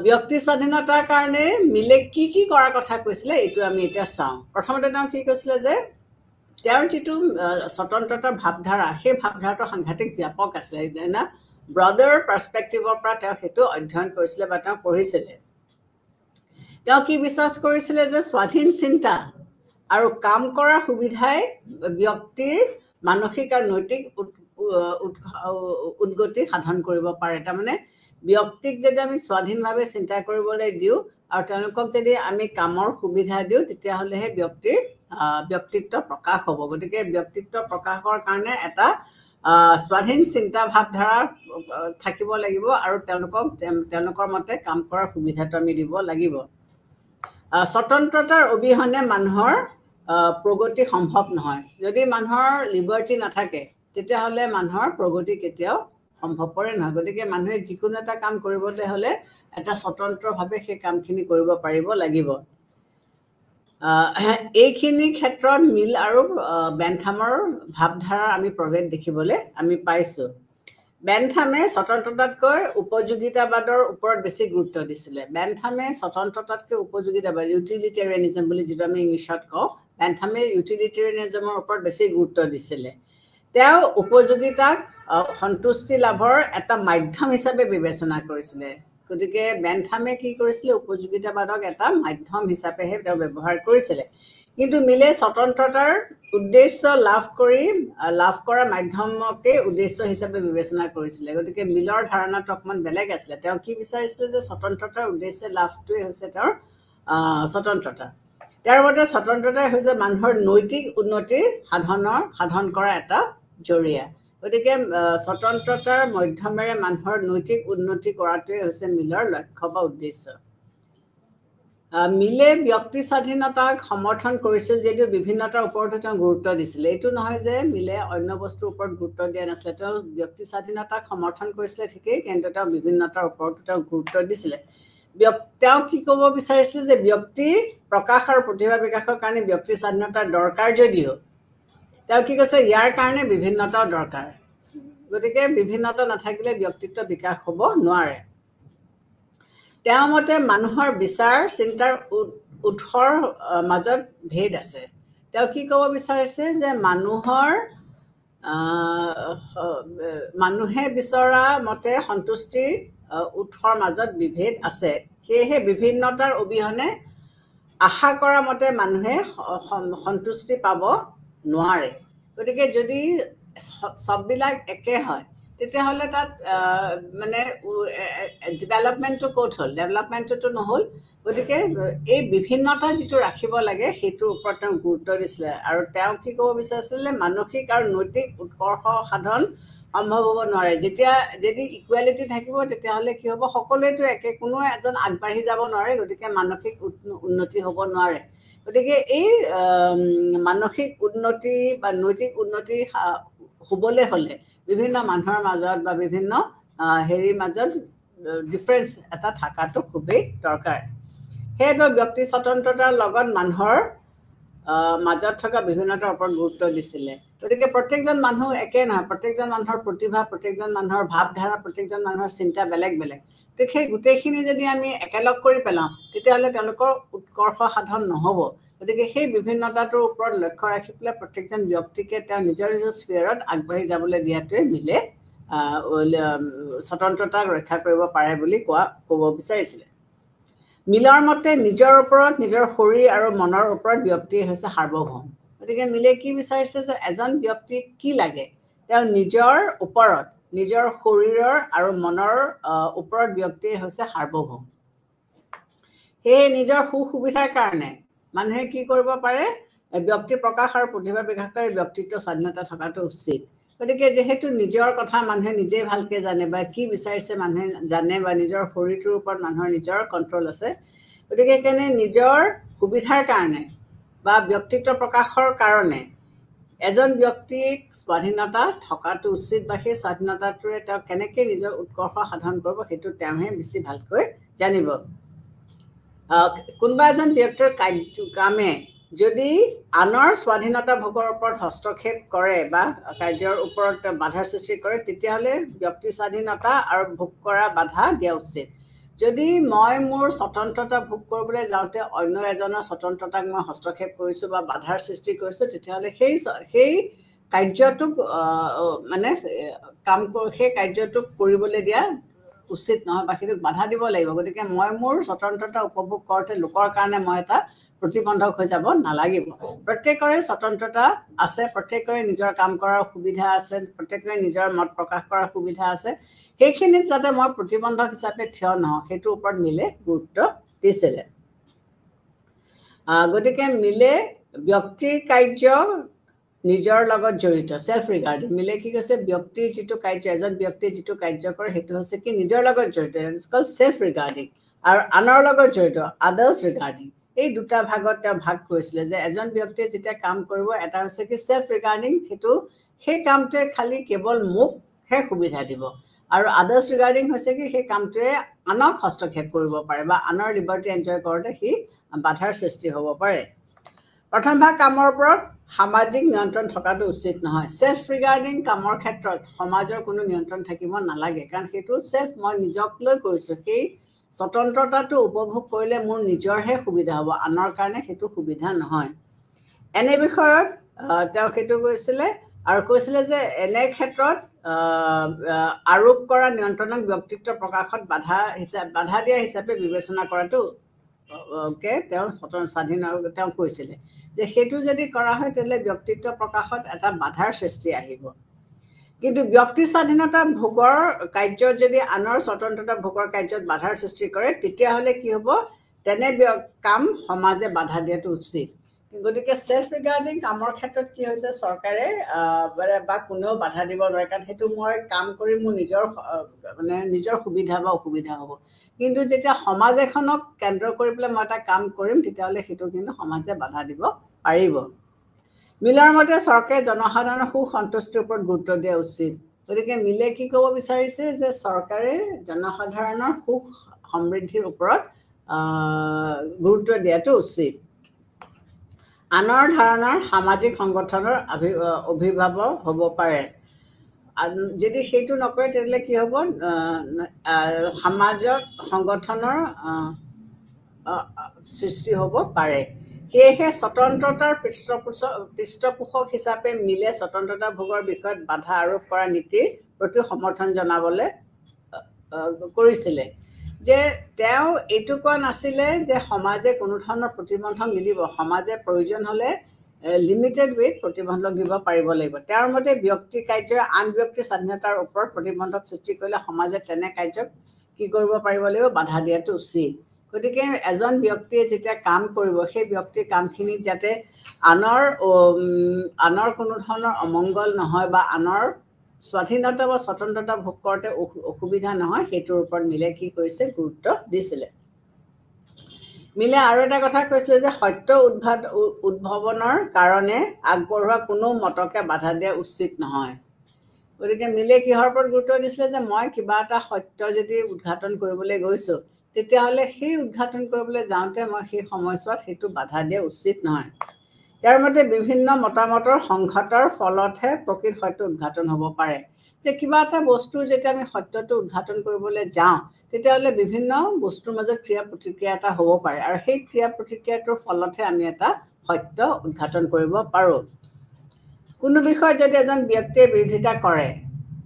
ব্যক্তি স্বাধীনতাৰ কাৰণে মিলে কি কৰাৰ কথা কৈছিলে এইটো আমি এতিয়া চাওঁ। প্ৰথমতে তেওঁ কি কৈছিলে যে তেওঁৰ যিটো স্বতন্ত্ৰতাৰ ভাৱধাৰা, সেই ভাৱধাৰাটো সাংঘাতিক ব্যাপক আছিলে। ব্ৰডাৰ পাৰ্চপেক্টিভৰ পৰা তেওঁ সেইটো অধ্যয়ন কৰিছিলে বা তেওঁ পঢ়িছিলে। তেওঁ কি বিশ্বাস কৰিছিলে যে স্বাধীন চিন্তা আৰু কাম কৰাৰ সুবিধাই ব্যক্তিৰ মানসিক আৰু নৈতিক উদ্গতি সাধন কৰিব পাৰে। তাৰমানে ব্যক্তিক যদি আমি স্বাধীনভাৱে চিন্তা কৰিবলৈ দিওঁ আৰু তেওঁলোকক যদি আমি কামৰ সুবিধা দিওঁ, তেতিয়াহ'লেহে ব্যক্তিত্ব প্ৰকাশ হ'ব। গতিকে ব্যক্তিত্ব প্ৰকাশৰ কাৰণে এটা স্বাধীন চিন্তা ভাৱধাৰা থাকিব লাগিব আৰু তেওঁলোকৰ মতে কাম কৰাৰ সুবিধাটো আমি দিব লাগিব। স্বতন্ত্ৰতাৰ অবিহনে মানুহৰ প্ৰগতি সম্ভৱ নহয়। যদি মানুহৰ লিবাৰ্টি নাথাকে তেতিয়াহ'লে মানুহৰ প্ৰগতি কেতিয়াও সম্ভৱপৰে নহয়। গতিকে মানুহে যিকোনো এটা কাম কৰিবলৈ হ'লে এটা স্বতন্ত্ৰভাৱে সেই কামখিনি কৰিব পাৰিব লাগিব। এইখিনি ক্ষেত্ৰত মিল আৰু বেন্থামৰ ভাৱধাৰাৰ আমি প্ৰভেদ দেখিবলৈ আমি পাইছোঁ। বেন্থামে স্বতন্ত্ৰতাতকৈ উপযোগিতাবাদৰ ওপৰত বেছি গুৰুত্ব দিছিলে। বেন্থামে স্বতন্ত্ৰতাতকৈ উপযোগিতাবাদ, ইউটিলিটেৰিয়ানিজম বুলি যিটো আমি ইংলিছত কওঁ, বেন্থামে ইউটিলিটেৰিয়ানিজমৰ ওপৰত বেছি গুৰুত্ব দিছিলে। তেওঁ উপযোগিতাক সন্তুষ্টি লাভৰ এটা মাধ্যম হিচাপে বিবেচনা কৰিছিলে। গতিকে বেন্থামে কি কৰিছিলে, উপযোগিতাবাদক এটা মাধ্যম হিচাপেহে তেওঁ ব্যৱহাৰ কৰিছিলে। কিন্তু মিলে স্বতন্ত্ৰতাৰ উদ্দেশ্য লাভ কৰা মাধ্যমকে উদ্দেশ্য হিচাপে বিবেচনা কৰিছিলে। গতিকে মিলৰ ধাৰণাটো অকণমান বেলেগ আছিলে। তেওঁ কি বিচাৰিছিলে যে স্বতন্ত্ৰতাৰ উদ্দেশ্য লাভটোৱে হৈছে তেওঁৰ স্বতন্ত্ৰতা। তেওঁৰ মতে স্বতন্ত্ৰতাই হৈছে মানুহৰ নৈতিক উন্নতি সাধন কৰা এটা জৰিয়া। গতিকে স্বতন্ত্ৰতাৰ মাধ্যমেৰে মানুহৰ নৈতিক উন্নতি কৰাটোৱে হৈছে মিলৰ লক্ষ্য বা উদ্দেশ্য। মিলে ব্যক্তি স্বাধীনতাক সমৰ্থন কৰিছিল যদিও বিভিন্নতাৰ ওপৰতো তেওঁ গুৰুত্ব দিছিলে। এইটো নহয় যে মিলে অন্য বস্তুৰ ওপৰত গুৰুত্ব দিয়া নাছিলে। তেওঁ ব্যক্তি স্বাধীনতাক সমৰ্থন কৰিছিলে ঠিকেই, কিন্তু তেওঁ বিভিন্নতাৰ ওপৰতো তেওঁ গুৰুত্ব দিছিলে। তেওঁ কি ক'ব বিচাৰিছিলে যে ব্যক্তি প্ৰকাশ আৰু প্ৰতিভা বিকাশৰ কাৰণে ব্যক্তি স্বাধীনতাৰ দৰকাৰ যদিও তেওঁ কি কৈছে, ইয়াৰ কাৰণে বিভিন্নতাও দৰকাৰ। গতিকে বিভিন্নতা নাথাকিলে ব্যক্তিত্ব বিকাশ হ'ব নোৱাৰে। তেওঁৰ মতে মানুহৰ বিচাৰ চিন্তাৰ উৎসৰ মাজত ভেদ আছে। তেওঁ কি ক'ব বিচাৰিছে যে মানুহে বিচৰা মতে সন্তুষ্টিৰ উৎসৰ মাজত বিভেদ আছে। সেয়েহে বিভিন্নতাৰ অবিহনে আশা কৰা মতে মানুহে সন্তুষ্টি পাব নোৱাৰে। গতিকে যদি চববিলাক একে হয় তেতিয়াহ'লে তাত মানে ডেভেলপমেণ্টটো ক'ত হ'ল? ডেভেলপমেণ্টটোতো নহ'ল। গতিকে এই বিভিন্নতা যিটো ৰাখিব লাগে সেইটোৰ ওপৰত তেওঁ গুৰুত্ব দিছিলে। আৰু তেওঁ কি ক'ব বিচাৰিছিলে, মানসিক আৰু নৈতিক উৎকৰ্ষ সাধন সম্ভৱ হ'ব নোৱাৰে। যদি ইকুৱেলিটি থাকিব তেতিয়াহ'লে কি হ'ব, সকলোৱেতো একে, কোনো এজন আগবাঢ়ি যাব নোৱাৰে। গতিকে মানসিক উন্নতি হ'ব নোৱাৰে। গতিকে এই মানসিক উন্নতি বা নৈতিক উন্নতি হ'বলৈ হ'লে বিভিন্ন মানুহৰ মাজত বা বিভিন্ন মাজত ডিফাৰেঞ্চ এটা থকাটো খুবেই দৰকাৰ। সেয়েতো ব্যক্তি স্বতন্ত্ৰতাৰ লগত মানুহৰ মাজত থকা বিভিন্নতাৰ ওপৰত গুৰুত্ব দিছিলে গতিকে প্ৰত্যেকজন মানুহ একে নহয় প্ৰত্যেকজন মানুহৰ প্ৰতিভা প্ৰত্যেকজন মানুহৰ ভাৱধাৰা প্ৰত্যেকজন মানুহৰ চিন্তা বেলেগ বেলেগ গতিকে সেই গোটেইখিনি যদি আমি একেলগ কৰি পেলাওঁ তেতিয়াহ'লে তেওঁলোকৰ উৎকৰ্ষ সাধন নহ'ব গতিকে সেই বিভিন্নতাটোৰ ওপৰত লক্ষ্য ৰাখি পেলাই প্ৰত্যেকজন ব্যক্তিকে তেওঁ নিজৰ নিজৰ স্ফিয়াৰত আগবাঢ়ি যাবলৈ দিয়াটোৱে মিলে স্বতন্ত্ৰতাক ৰক্ষা কৰিব পাৰে বুলি ক'ব বিচাৰিছিলে মিলৰ মতে নিজৰ ওপৰত নিজৰ শৰীৰ আৰু মনৰ ওপৰত ব্যক্তি হৈছে সাৰ্বভৌম গতিকে মিলে কি বিচাৰিছে যে এজন ব্যক্তিক কি লাগে তেওঁ নিজৰ ওপৰত নিজৰ শৰীৰৰ আৰু মনৰ ওপৰত ব্যক্তি হৈছে সাৰ্বভৌম সেয়ে নিজৰ সুবিধাৰ কাৰণে মানুহে কি কৰিব পাৰে ব্যক্তি প্ৰকাশ আৰু প্ৰতিভা বিকাশকাৰী ব্যক্তিত্ব স্বাধীনতা থকাটো উচিত গতিকে যেহেতু নিজৰ কথা মানুহে নিজে ভালকে জানে বা কি বিচাৰিছে মানুহে জানে বা নিজৰ শৰীৰটোৰ ওপৰত মানুহৰ নিজৰ কণ্ট্ৰল আছে গতিকে কেনে নিজৰ সুবিধাৰ কাৰণে বা ব্যক্তিত্ব প্ৰকাশৰ কাৰণে এজন ব্যক্তিক স্বাধীনতা থকাটো উচিত বা সেই স্বাধীনতাটোৰে তেওঁ কেনেকৈ নিজৰ উৎকৰ্ষ সাধন কৰিব সেইটো তেওঁহে বেছি ভালকৈ জানিব কোনোবা এজন ব্যক্তিৰ কামে যদি আনৰ স্বাধীনতা ভোগৰ ওপৰত হস্তক্ষেপ কৰে বা কাৰ্যৰ ওপৰত বাধাৰ সৃষ্টি কৰে তেতিয়াহ'লে ব্যক্তি স্বাধীনতা আৰু ভোগ কৰা বাধা দিয়া উচিত যদি মই মোৰ স্বতন্ত্ৰতা ভোগ কৰিবলৈ যাওঁতে অন্য এজনৰ স্বতন্ত্ৰতাক মই হস্তক্ষেপ কৰিছোঁ বা বাধাৰ সৃষ্টি কৰিছোঁ তেতিয়াহ'লে সেই কাৰ্যটোক মানে সেই কাৰ্যটোক কৰিবলৈ দিয়া উচিত নহয় বা সেইটোক বাধা দিব লাগিব গতিকে মই মোৰ স্বতন্ত্ৰতা উপভোগ কৰোঁতে লোকৰ কাৰণে মই এটা প্ৰতিবন্ধক হৈ যাব নালাগিব প্ৰত্যেকৰে স্বতন্ত্ৰতা আছে প্ৰত্যেকৰে নিজৰ কাম কৰাৰ সুবিধা আছে প্ৰত্যেকৰে নিজৰ মত প্ৰকাশ কৰাৰ সুবিধা আছে সেইখিনিত যাতে মই প্ৰতিবন্ধক হিচাপে থিয় নহওঁ সেইটোৰ ওপৰত মিলে গুৰুত্ব দিছিলে গতিকে মিলে ব্যক্তিৰ কাৰ্য নিজৰ লগত জড়িত সেলফ ৰিগাৰ্ডিং মিলে কি কৈছে ব্যক্তিৰ যিটো কাৰ্য এজন ব্যক্তিয়ে যিটো কাৰ্য কৰে সেইটো হৈছে কি নিজৰ লগত জড়িত ইটছ কল সেলফ ৰিগাৰ্ডিং আৰু আনৰ লগত জড়িত আদাৰ্ছ ৰিগাৰ্ডিং এই দুটা ভাগত তেওঁ ভাগ কৰিছিলে যে এজন ব্যক্তিয়ে যেতিয়া কাম কৰিব এটা হৈছে কি সেলফ ৰিগাৰ্ডিং সেইটো সেই কামটোৱে খালি কেৱল মোকহে সুবিধা দিব আৰু আদাৰ্ছ ৰিগাৰ্ডিং হৈছে কি সেই কামটোৱে আনক হস্তক্ষেপ কৰিব পাৰে বা আনৰ লিবাৰ্টি এনজয় কৰোঁতে সি বাধাৰ সৃষ্টি হ'ব পাৰে প্ৰথম ভাগ কামৰ ওপৰত সামাজিক নিয়ন্ত্ৰণ থকাটো উচিত নহয় সেলফ ৰিগাৰ্ডিং কামৰ ক্ষেত্ৰত সমাজৰ কোনো নিয়ন্ত্ৰণ থাকিব নালাগে কাৰণ সেইটো সেলফ মই নিজক লৈ কৰিছোঁ সেই স্বতন্ত্ৰতাটো উপভোগ কৰিলে মোৰ নিজৰহে সুবিধা হ'ব আনৰ কাৰণে সেইটো সুবিধা নহয় এনে বিষয়ত তেওঁ সেইটো কৈছিলে আৰু কৈছিলে যে এনে ক্ষেত্ৰত আৰোপ কৰা নিয়ন্ত্ৰণক ব্যক্তিত্ব প্ৰকাশত বাধা দিয়া হিচাপে বিবেচনা কৰাটো তেওঁ স্বাধীন তেওঁ কৈছিলে যে সেইটো যদি কৰা হয় তেতিয়াহ'লে ব্যক্তিত্ব প্ৰকাশত এটা বাধাৰ সৃষ্টি আহিব কিন্তু ব্যক্তি স্বাধীনতা ভোগৰ কাৰ্যত যদি আনৰ স্বতন্ত্ৰতা ভোগৰ কাৰ্যত বাধাৰ সৃষ্টি কৰে তেতিয়াহ'লে কি হ'ব তেনে কাম সমাজে বাধা দিয়াটো উচিত গতিকে সেলফ ৰিগাৰ্ডিং কামৰ ক্ষেত্ৰত কি হৈছে চৰকাৰে বা কোনেও বাধা দিব নোৱাৰে কাৰণ সেইটো মই কাম কৰি মোৰ নিজৰ সুবিধা বা অসুবিধা হ'ব কিন্তু যেতিয়া সমাজ এখনক কেন্দ্ৰ কৰি পেলাই মই এটা কাম কৰিম তেতিয়াহ'লে সেইটো কিন্তু সমাজে বাধা দিব পাৰিব মিলৰ মতে চৰকাৰে জনসাধাৰণৰ সুসন্তুষ্টিৰ ওপৰত গুৰুত্ব দিয়া উচিত গতিকে মিলে কি ক'ব বিচাৰিছে যে চৰকাৰে জনসাধাৰণৰ সুখ সমৃদ্ধিৰ ওপৰত গুৰুত্ব দিয়াটো উচিত আনৰ ধাৰণাৰ সামাজিক সংগঠনৰ অভিভাৱক হ'ব পাৰে যদি সেইটো নকৰে তেতিয়াহ'লে কি হ'ব সমাজত সংগঠনৰ সৃষ্টি হ'ব পাৰে সেয়েহে স্বতন্ত্ৰতাৰ পৃষ্ঠপোষক হিচাপে মিলে স্বতন্ত্ৰতা ভোগৰ বিষয়ত বাধা আৰোপ কৰা নীতিৰ প্ৰতি সমৰ্থন জনাবলৈ কৰিছিলে যে তেওঁ এইটো কোৱা নাছিলে যে সমাজে কোনো ধৰণৰ প্ৰতিবন্ধক নিদিব সমাজে প্ৰয়োজন হ'লে লিমিটেড ৱেত প্ৰতিবন্ধক দিব পাৰিব লাগিব তেওঁৰ মতে ব্যক্তি কাৰ্যই আন ব্যক্তিৰ স্বাধীনতাৰ ওপৰত প্ৰতিবন্ধক সৃষ্টি কৰিলে সমাজে তেনে কাৰ্যক কি কৰিব পাৰিব লাগিব বাধা দিয়াটো উচিত গতিকে এজন ব্যক্তিয়ে যেতিয়া কাম কৰিব সেই ব্যক্তিৰ কামখিনিত যাতে আনৰ কোনো ধৰণৰ অমংগল নহয় বা আনৰ স্বাধীনতা বা স্বতন্ত্ৰতা ভোগ কৰোঁতে অসুবিধা নহয় সেইটোৰ ওপৰত মিলে কি কৰিছে গুৰুত্ব দিছিলে মিলে আৰু এটা কথা কৈছিলে যে সত্য উদ্ভাৱনৰ কাৰণে আগবঢ়োৱা কোনো মতকে বাধা দিয়া উচিত নহয় গতিকে মিলে কিহৰ ওপৰত গুৰুত্ব দিছিলে যে মই কিবা এটা সত্য যদি উদ্ঘাটন কৰিবলৈ গৈছোঁ তেতিয়াহ'লে সেই উদ্ঘাটন কৰিবলৈ যাওঁতে মই সেই সময়ছোৱাত সেইটো বাধা দিয়া উচিত নহয় ইয়াৰ মতে বিভিন্ন মতামতৰ সংঘাতৰ ফলতহে প্ৰকৃত সত্য উদ্ঘাটন হ'ব পাৰে যে কিবা এটা বস্তু যেতিয়া আমি সত্যটো উদ্ঘাটন কৰিবলৈ যাওঁ তেতিয়াহ'লে বিভিন্ন বস্তুৰ মাজত ক্ৰিয়া প্ৰতিক্ৰিয়া এটা হ'ব পাৰে আৰু সেই ক্ৰিয়া প্ৰতিক্ৰিয়াটোৰ ফলতহে আমি এটা সত্য উদ্ঘাটন কৰিব পাৰোঁ কোনো বিষয় যদি এজন ব্যক্তিয়ে বিৰোধিতা কৰে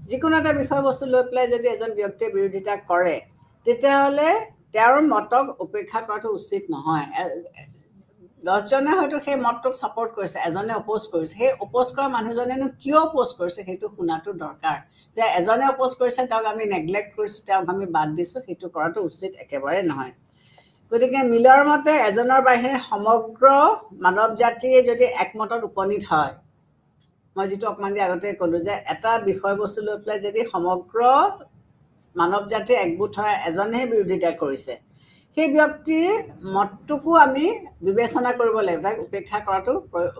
যিকোনো এটা বিষয়বস্তু লৈ পেলাই যদি এজন ব্যক্তিয়ে বিৰোধিতা কৰে তেতিয়াহ'লে তেওঁৰ মতক উপেক্ষা কৰাটো উচিত নহয় 10 জনে হয়তো সেই মতটোক ছাপোৰ্ট কৰিছে এজনে অপ'জ কৰিছে সেই অপ'জ কৰা মানুহজনেনো কিয় অপ'জ কৰিছে সেইটো শুনাটো দৰকাৰ যে এজনে অপ'জ কৰিছে তেওঁক আমি নেগলেক্ট কৰিছোঁ তেওঁক আমি বাদ দিছোঁ সেইটো কৰাটো উচিত একেবাৰে নহয় গতিকে মিলৰ মতে এজনৰ বাহিৰে সমগ্ৰ মানৱ জাতিয়ে যদি একমতত উপনীত হয় মই যেটো অকমান আগতে ক'লো যে এটা বিষয়বস্তু লৈ পেলাই যদি সমগ্ৰ মানৱ জাতি একগোট হয় এজনেহে বিৰোধিতা কৰিছে সেই ব্যক্তিৰ মতটোকো আমি বিবেচনা কৰিব লাগিব তাক উপেক্ষা কৰাটো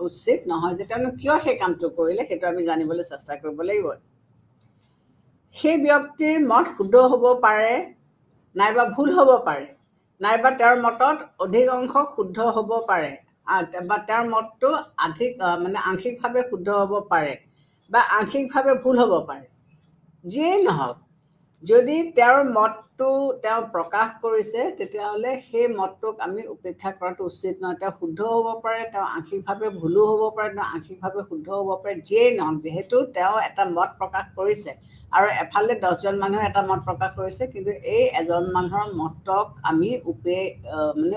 উচিত নহয় যে তেওঁলোক কিয় সেই কামটো কৰিলে সেইটো আমি জানিবলৈ চেষ্টা কৰিব লাগিব সেই ব্যক্তিৰ মত শুদ্ধ হ'ব পাৰে নাইবা ভুল হ'ব পাৰে নাইবা তেওঁৰ মতত অধিক অংশ শুদ্ধ হ'ব পাৰে বা তেওঁৰ মতটো মানে আংশিকভাৱে শুদ্ধ হ'ব পাৰে বা আংশিকভাৱে ভুল হ'ব পাৰে যিয়েই নহওক যদি তেওঁৰ মতটো তেওঁ প্ৰকাশ কৰিছে তেতিয়াহ'লে সেই মতটোক আমি উপেক্ষা কৰাটো উচিত নহয় তেওঁ শুদ্ধ হ'ব পাৰে তেওঁ আংশিকভাৱে ভুলো হ'ব পাৰে তেওঁ আংশিকভাৱে শুদ্ধ হ'ব পাৰে যিয়েই নহওক যিহেতু তেওঁ এটা মত প্ৰকাশ কৰিছে আৰু এফালে 10 জন মানুহে এটা মত প্ৰকাশ কৰিছে কিন্তু এই এজন মানুহৰ মতক আমি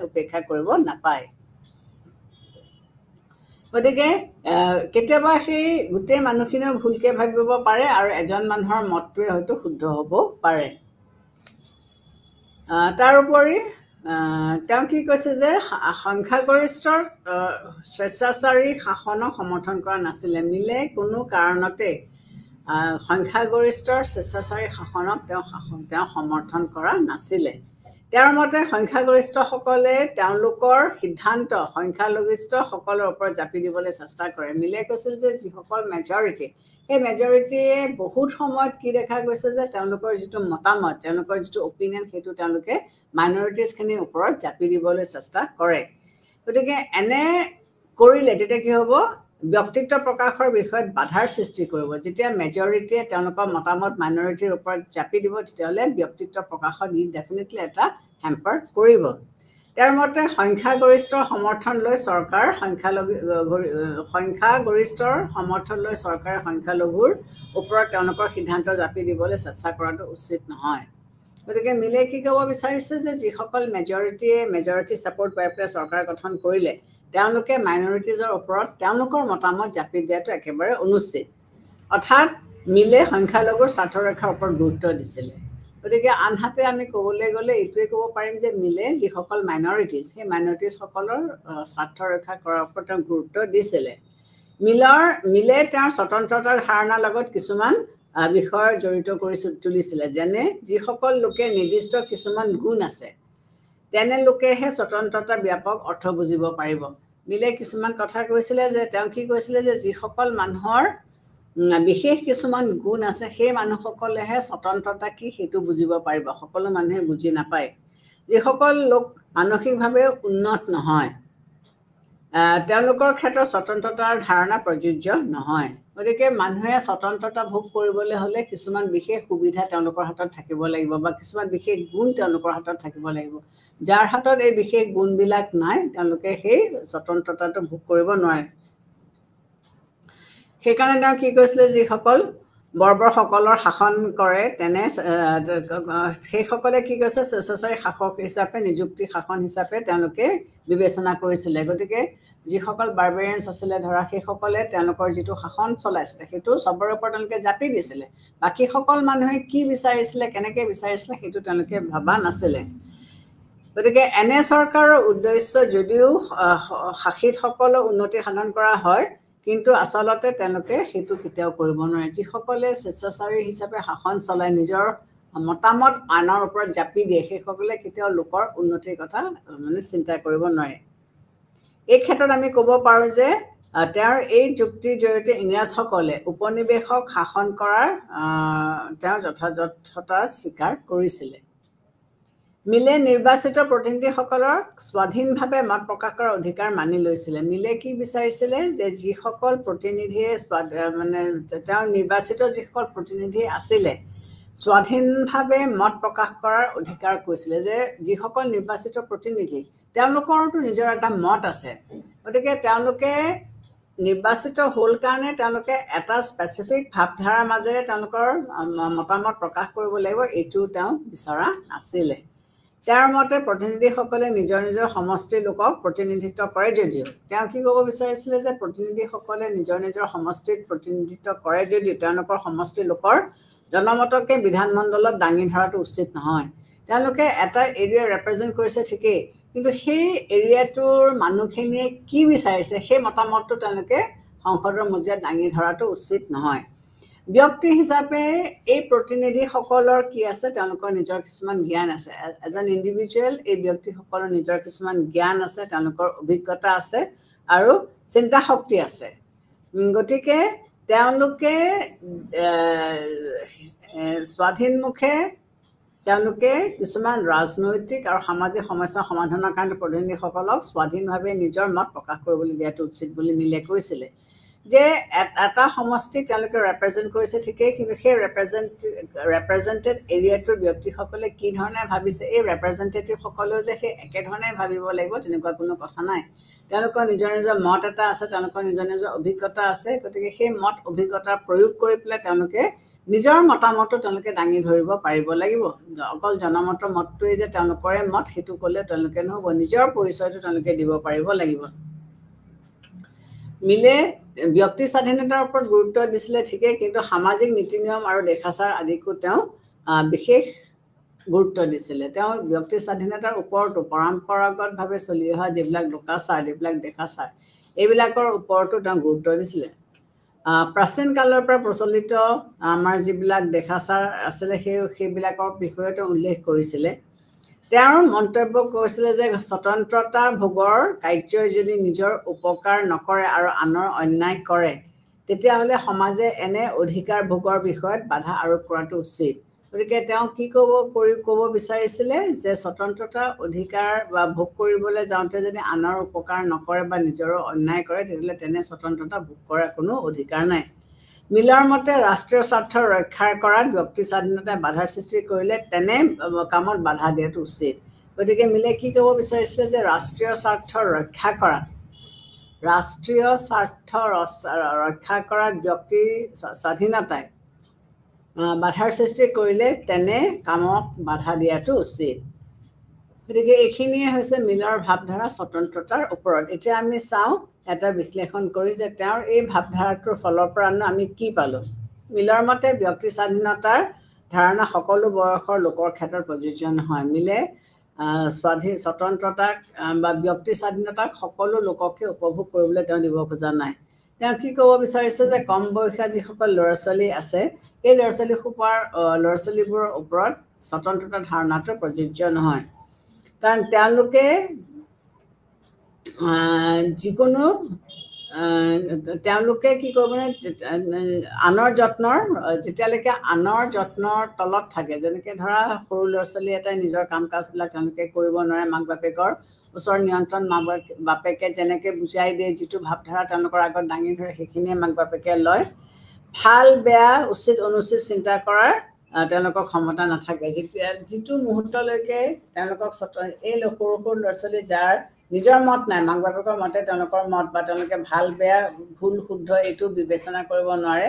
উপেক্ষা কৰিব নাপায় গতিকে কেতিয়াবা সেই গোটেই মানুহখিনিও ভুলকৈ ভাবিব পাৰে আৰু এজন মানুহৰ মতটোৱে হয়তো শুদ্ধ হ'ব পাৰে তাৰোপৰি তেওঁ কি কৈছে যে সংখ্যাগৰিষ্ঠৰ স্বেচ্ছাচাৰী শাসনক সমৰ্থন কৰা নাছিলে মিলে কোনো কাৰণতে সংখ্যাগৰিষ্ঠৰ স্বেচ্ছাচাৰী শাসনক তেওঁ সমৰ্থন কৰা নাছিলে তেওঁৰ মতে সংখ্যাগৰিষ্ঠসকলে তেওঁলোকৰ সিদ্ধান্ত সংখ্যালঘিষ্ঠসকলৰ ওপৰত জাপি দিবলৈ চেষ্টা কৰে মিলে কৈছিল যে যিসকল মেজৰিটি সেই মেজৰিটিয়ে বহুত সময়ত কি দেখা গৈছে যে তেওঁলোকৰ যিটো মতামত তেওঁলোকৰ যিটো অপিনিয়ন সেইটো তেওঁলোকে মাইনৰিটিজখিনিৰ ওপৰত জাপি দিবলৈ চেষ্টা কৰে গতিকে এনে কৰিলে তেতিয়া কি হ'ব ব্যক্তিত্ব প্ৰকাশৰ বিষয়ত বাধাৰ সৃষ্টি কৰিব যেতিয়া মেজৰিটিয়ে তেওঁলোকৰ মতামত মাইনৰিটিৰ ওপৰত জাপি দিব তেতিয়াহ'লে ব্যক্তিত্ব প্ৰকাশত ই ডেফিনেটলি এটা হেম্পাৰ কৰিব তেওঁৰ মতে সংখ্যাগৰিষ্ঠৰ সমৰ্থন লৈ চৰকাৰ সংখ্যাগৰিষ্ঠৰ সমৰ্থন লৈ চৰকাৰে সংখ্যালঘুৰ ওপৰত তেওঁলোকৰ সিদ্ধান্ত জাপি দিবলৈ চেষ্টা কৰাটো উচিত নহয় গতিকে মিলে কি ক'ব বিচাৰিছে যে যিসকল মেজৰিটি ছাপোৰ্ট পাই পেলাই চৰকাৰ গঠন কৰিলে তেওঁলোকে মাইনৰিটিজৰ ওপৰত তেওঁলোকৰ মতামত জাপি দিয়াটো একেবাৰে অনুচিত অৰ্থাৎ মিলে সংখ্যালঘুৰ স্বাৰ্থ ৰক্ষাৰ ওপৰত গুৰুত্ব দিছিলে গতিকে আনহাতে আমি ক'বলৈ গ'লে এইটোৱে ক'ব পাৰিম যে মিলে যিসকল মাইনৰিটিজ সেই মাইনৰিটিজসকলৰ স্বাৰ্থ ৰক্ষা কৰাৰ ওপৰত তেওঁ গুৰুত্ব দিছিলে মিলে তেওঁৰ স্বতন্ত্ৰতাৰ ধাৰণাৰ লগত কিছুমান বিষয় জড়িত কৰি তুলিছিলে যেনে যিসকল লোকে নিৰ্দিষ্ট কিছুমান গুণ আছে তেনে লোকেহে স্বতন্ত্ৰতাৰ ব্যাপক অৰ্থ বুজিব পাৰিব মিলে কিছুমান কথা কৈছিলে যে তেওঁ কি কৈছিলে যে যিসকল মানুহৰ বিশেষ কিছুমান গুণ আছে সেই মানুহসকলেহে স্বতন্ত্ৰতা কি সেইটো বুজিব পাৰিব সকলো মানুহে বুজি নাপায় যিসকল লোক মানসিকভাৱে উন্নত নহয় তেওঁলোকৰ ক্ষেত্ৰত স্বতন্ত্ৰতাৰ ধাৰণা প্ৰযোজ্য নহয় গতিকে মানুহে স্বতন্ত্ৰতা ভোগ কৰিবলৈ হ'লে কিছুমান বিশেষ সুবিধা তেওঁলোকৰ হাতত থাকিব লাগিব বা কিছুমান বিশেষ গুণ তেওঁলোকৰ হাতত থাকিব লাগিব যাৰ হাতত এই বিশেষ গুণবিলাক নাই তেওঁলোকে সেই স্বতন্ত্ৰতাটো ভোগ কৰিব নোৱাৰে সেইকাৰণে তেওঁ কি কৈছিলে যিসকল বৰ্বৰসকলৰ শাসন কৰে তেনে সেইসকলে কি কৈছে স্বেচ্ছাচাৰী শাসক হিচাপে নিযুক্তি শাসন হিচাপে তেওঁলোকে বিবেচনা কৰিছিলে গতিকে যিসকল বাৰ্বেৰিয়ানছ আছিলে ধৰা সেইসকলে তেওঁলোকৰ যিটো শাসন চলাইছিলে সেইটো চবৰে ওপৰত তেওঁলোকে জাপি দিছিলে বাকীসকল মানুহে কি বিচাৰিছিলে কেনেকৈ বিচাৰিছিলে সেইটো তেওঁলোকে ভবা নাছিলে গতিকে এনে চৰকাৰৰ উদ্দেশ্য যদিও শাসিতসকলৰ উন্নতি সাধন কৰা হয় কিন্তু আচলতে তেওঁলোকে সেইটো কেতিয়াও কৰিব নোৱাৰে যিসকলে স্বেচ্ছাচাৰী হিচাপে শাসন চলাই নিজৰ মতামত আনৰ ওপৰত জাপি দিয়ে সেইসকলে কেতিয়াও লোকৰ উন্নতিৰ কথা চিন্তা কৰিব নোৱাৰে এই ক্ষেত্ৰত আমি ক'ব পাৰোঁ যে তেওঁৰ এই যুক্তিৰ জৰিয়তে ইংৰাজসকলে উপনিৱেশক শাসন কৰাৰ তেওঁ যথাযথতা স্বীকাৰ কৰিছিলে মিলে নিৰ্বাচিত প্ৰতিনিধিসকলৰ স্বাধীনভাৱে মত প্ৰকাশ কৰাৰ অধিকাৰ মানি লৈছিলে। মিলে কি বিচাৰিছিলে যে যিসকল প্ৰতিনিধিয়ে মানে তেওঁৰ নিৰ্বাচিত যিসকল প্ৰতিনিধি আছিলে স্বাধীনভাৱে মত প্ৰকাশ কৰাৰ অধিকাৰ কৈছিলে যে যিসকল নিৰ্বাচিত প্ৰতিনিধি তেওঁলোকৰতো নিজৰ এটা মত আছে, গতিকে তেওঁলোকে নিৰ্বাচিত হ'ল কাৰণে তেওঁলোকে এটা স্পেচিফিক ভাৱধাৰাৰ মাজেৰে তেওঁলোকৰ মতামত প্ৰকাশ কৰিব লাগিব, এইটো তেওঁ বিচৰা নাছিলে। তেওঁৰ মতে প্ৰতিনিধিসকলে নিজৰ নিজৰ সমষ্টিৰ লোকক প্ৰতিনিধিত্ব কৰে যদিও তেওঁ কি ক'ব বিচাৰিছিলে যে প্ৰতিনিধিসকলে নিজৰ নিজৰ সমষ্টিক প্ৰতিনিধিত্ব কৰে যদিও তেওঁলোকৰ সমষ্টিৰ লোকৰ জনমতকে বিধানমণ্ডলত দাঙি ধৰাটো উচিত নহয়। তেওঁলোকে এটা এৰিয়া ৰেপ্ৰেজেণ্ট কৰিছে ঠিকেই, কিন্তু সেই এৰিয়াটোৰ মানুহখিনিয়ে কি বিচাৰিছে সেই মতামতটো তেওঁলোকে সংসদৰ মজিয়াত দাঙি ধৰাটো উচিত নহয়। ব্যক্তি হিচাপে এই প্ৰতিনিধিসকলৰ কি আছে, তেওঁলোকৰ নিজৰ কিছুমান জ্ঞান আছে। এজ এন ইণ্ডিভিজুৱেল এই ব্যক্তিসকলৰ নিজৰ কিছুমান জ্ঞান আছে, তেওঁলোকৰ অভিজ্ঞতা আছে আৰু চিন্তা শক্তি আছে। গতিকে তেওঁলোকে স্বাধীনমুখে তেওঁলোকে কিছুমান ৰাজনৈতিক আৰু সামাজিক সমস্যা সমাধানৰ কাৰণে প্ৰতিনিধিসকলক স্বাধীনভাৱে নিজৰ মত প্ৰকাশ কৰিবলৈ দিয়াটো উচিত বুলি মিলে কৈছিলে। যে এটা সমষ্টিক তেওঁলোকে ৰেপ্ৰেজেণ্ট কৰিছে ঠিকেই, কিন্তু সেই ৰেপ্ৰেজেণ্টেড এৰিয়াটোৰ ব্যক্তিসকলে কি ধৰণে ভাবিছে এই ৰেপ্ৰেজেণ্টেটিভসকলেও যে সেই একেধৰণে ভাবিব লাগিব তেনেকুৱা কোনো কথা নাই। তেওঁলোকৰ নিজৰ নিজৰ মত এটা আছে, তেওঁলোকৰ নিজৰ নিজৰ অভিজ্ঞতা আছে। গতিকে সেই মত অভিজ্ঞতা প্ৰয়োগ কৰি পেলাই তেওঁলোকে নিজৰ মতামতো তেওঁলোকে দাঙি ধৰিব পাৰিব লাগিব। অকল জনমতৰ মতটোৱেই যে তেওঁলোকৰে মত সেইটো ক'লে তেওঁলোকে নহ'ব, নিজৰ পৰিচয়টো তেওঁলোকে দিব পাৰিব লাগিব। মিলে ব্যক্তি স্বাধীনতাৰ ওপৰত গুৰুত্ব দিছিলে ঠিকেই, কিন্তু সামাজিক নীতি নিয়ম আৰু দেখাচাৰ আদিকো তেওঁ বিশেষ গুৰুত্ব দিছিলে। তেওঁ ব্যক্তি স্বাধীনতাৰ ওপৰতো পৰম্পৰাগতভাৱে চলি অহা যিবিলাক লোকাচাৰ যিবিলাক দেখাচাৰ এইবিলাকৰ ওপৰতো তেওঁ গুৰুত্ব দিছিলে। প্ৰাচীন কালৰ পৰা প্ৰচলিত আমাৰ যিবিলাক দেখাচাৰ আছিলে সেইবিলাকৰ বিষয়ে তেওঁ উল্লেখ কৰিছিলে। তেওঁৰ মন্তব্য কৰিছিলে যে স্বতন্ত্ৰতাৰ ভোগৰ কাৰ্যই যদি নিজৰ উপকাৰ নকৰে আৰু আনৰ অন্যায় কৰে তেতিয়াহ'লে সমাজে এনে অধিকাৰ ভোগৰ বিষয়ত বাধা আৰোপ কৰাটো উচিত। গতিকে তেওঁ কি ক'ব বিচাৰিছিলে যে স্বতন্ত্ৰতা অধিকাৰ বা ভোগ কৰিবলৈ যাওঁতে যদি আনৰ উপকাৰ নকৰে বা নিজৰো অন্যায় কৰে তেতিয়াহ'লে তেনে স্বতন্ত্ৰতা ভোগ কৰাৰ কোনো অধিকাৰ নাই। মিলৰ মতে ৰাষ্ট্ৰীয় স্বাৰ্থ ৰক্ষা কৰাত ব্যক্তি স্বাধীনতাই বাধাৰ সৃষ্টি কৰিলে তেনে কামত বাধা দিয়াটো উচিত। গতিকে মিলে কি ক'ব বিচাৰিছিলে যে ৰাষ্ট্ৰীয় স্বাৰ্থ ৰক্ষা কৰাত ব্যক্তি স্বাধীনতাই বাধাৰ সৃষ্টি কৰিলে তেনে কামক বাধা দিয়াটো উচিত। গতিকে এইখিনিয়ে হৈছে মিলৰ ভাৱধাৰা স্বতন্ত্ৰতাৰ ওপৰত। এতিয়া আমি চাওঁ এটা বিশ্লেষণ কৰি যে তেওঁৰ এই ভাৱধাৰাটোৰ ফলৰ পৰানো আমি কি পালোঁ। মিলৰ মতে ব্যক্তি স্বাধীনতাৰ ধাৰণা সকলো বয়সৰ লোকৰ ক্ষেত্ৰত প্ৰযোজ্য নহয়। মিলে স্বতন্ত্ৰতাক বা ব্যক্তি স্বাধীনতাক সকলো লোককে উপভোগ কৰিবলৈ তেওঁ দিব খোজা নাই। তেওঁ কি ক'ব বিচাৰিছে যে কম বয়সীয়া যিসকল ল'ৰা ছোৱালী আছে এই ল'ৰা ছোৱালীবোৰৰ ওপৰত স্বতন্ত্ৰতা ধাৰণাটো প্ৰযোজ্য নহয়। কাৰণ তেওঁলোকে কি কৰিব যেতিয়ালৈকে আনৰ যত্নৰ তলত থাকে, যেনেকৈ ধৰা সৰু ল'ৰা ছোৱালী এটাই নিজৰ কাম কাজবিলাক তেওঁলোকে কৰিব নোৱাৰে, মাক বাপেকৰ ওচৰৰ নিয়ন্ত্ৰণ মাক বাপেকে যেনেকৈ বুজাই দিয়ে, যিটো ভাৱধাৰা তেওঁলোকৰ আগত দাঙি ধৰে সেইখিনিয়ে মাক বাপেকে লয়। ভাল বেয়া উচিত অনুচিত চিন্তা কৰাৰ তেওঁলোকৰ ক্ষমতা নাথাকে। যিটো মুহূৰ্তলৈকে তেওঁলোকক এই সৰু সৰু ল'ৰা ছোৱালী যাৰ নিজৰ মত নাই, মাক বাপেকৰ মতে তেওঁলোকৰ মত বা তেওঁলোকে ভাল বেয়া ভুল শুদ্ধ এইটো বিবেচনা কৰিব নোৱাৰে,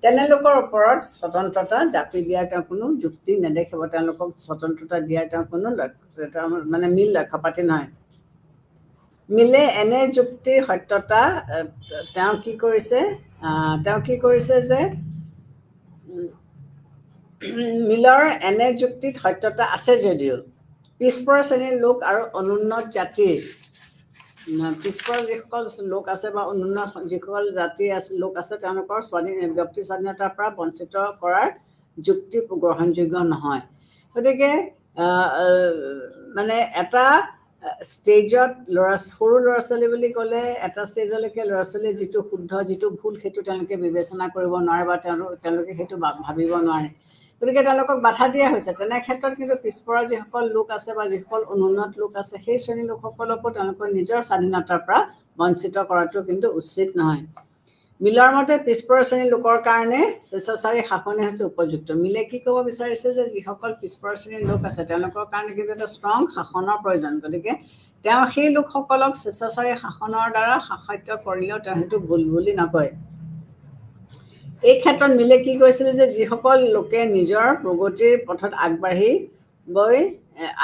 তেনেলোকৰ ওপৰত স্বতন্ত্ৰতা জাপি দিয়াৰ তেওঁ কোনো যুক্তি নেদেখিব। তেওঁলোকক স্বতন্ত্ৰতা দিয়াৰ তেওঁ কোনো মিল লক্ষ্যপাতি নহয়। মিলে এনে যুক্তিৰ সত্যতা তেওঁ কি কৰিছে যে মিলৰ এনে যুক্তিত সত্যতা আছে যদিও পিছপৰা শ্ৰেণীৰ লোক আৰু অনুন্নত জাতিৰ পিছপৰা যিসকল লোক আছে বা অনুন্নত যিসকল জাতিৰ লোক আছে তেওঁলোকৰ ব্যক্তি স্বাধীনতাৰ পৰা বঞ্চিত কৰাৰ যুক্তি গ্ৰহণযোগ্য নহয়। গতিকে এটা ষ্টেজত সৰু ল'ৰা ছোৱালী বুলি ক'লে এটা ষ্টেজলৈকে ল'ৰা ছোৱালীয়ে যিটো শুদ্ধ যিটো ভুল সেইটো তেওঁলোকে বিবেচনা কৰিব নোৱাৰে বা তেওঁলোকে সেইটো ভাবিব নোৱাৰে। গতিকে তেওঁলোকক বাধা দিয়া হৈছে। তেনে ক্ষেত্ৰত কিন্তু পিছপৰা যিসকল লোক আছে বা যিসকল অনুন্নত লোক আছে সেই শ্ৰেণীৰ লোকসকলকো তেওঁলোকৰ নিজৰ স্বাধীনতাৰ পৰা বঞ্চিত কৰাটো কিন্তু উচিত নহয়। মিলৰ মতে পিছপৰা শ্ৰেণীৰ লোকৰ কাৰণে স্বেচ্ছাচাৰী শাসনে হৈছে উপযুক্ত। মিলে কি ক'ব বিচাৰিছে যে যিসকল পিছপৰা শ্ৰেণীৰ লোক আছে তেওঁলোকৰ কাৰণে কিন্তু এটা ষ্ট্ৰং শাসনৰ প্ৰয়োজন। গতিকে তেওঁ সেই লোকসকলক স্বেচ্ছাচাৰী শাসনৰ দ্বাৰা শাসিত কৰিলেও তেওঁ সেইটো ভুল বুলি নকয়। এই ক্ষেত্ৰত মিলে কি কৈছিলে যে যিসকল লোকে নিজৰ প্ৰগতিৰ পথত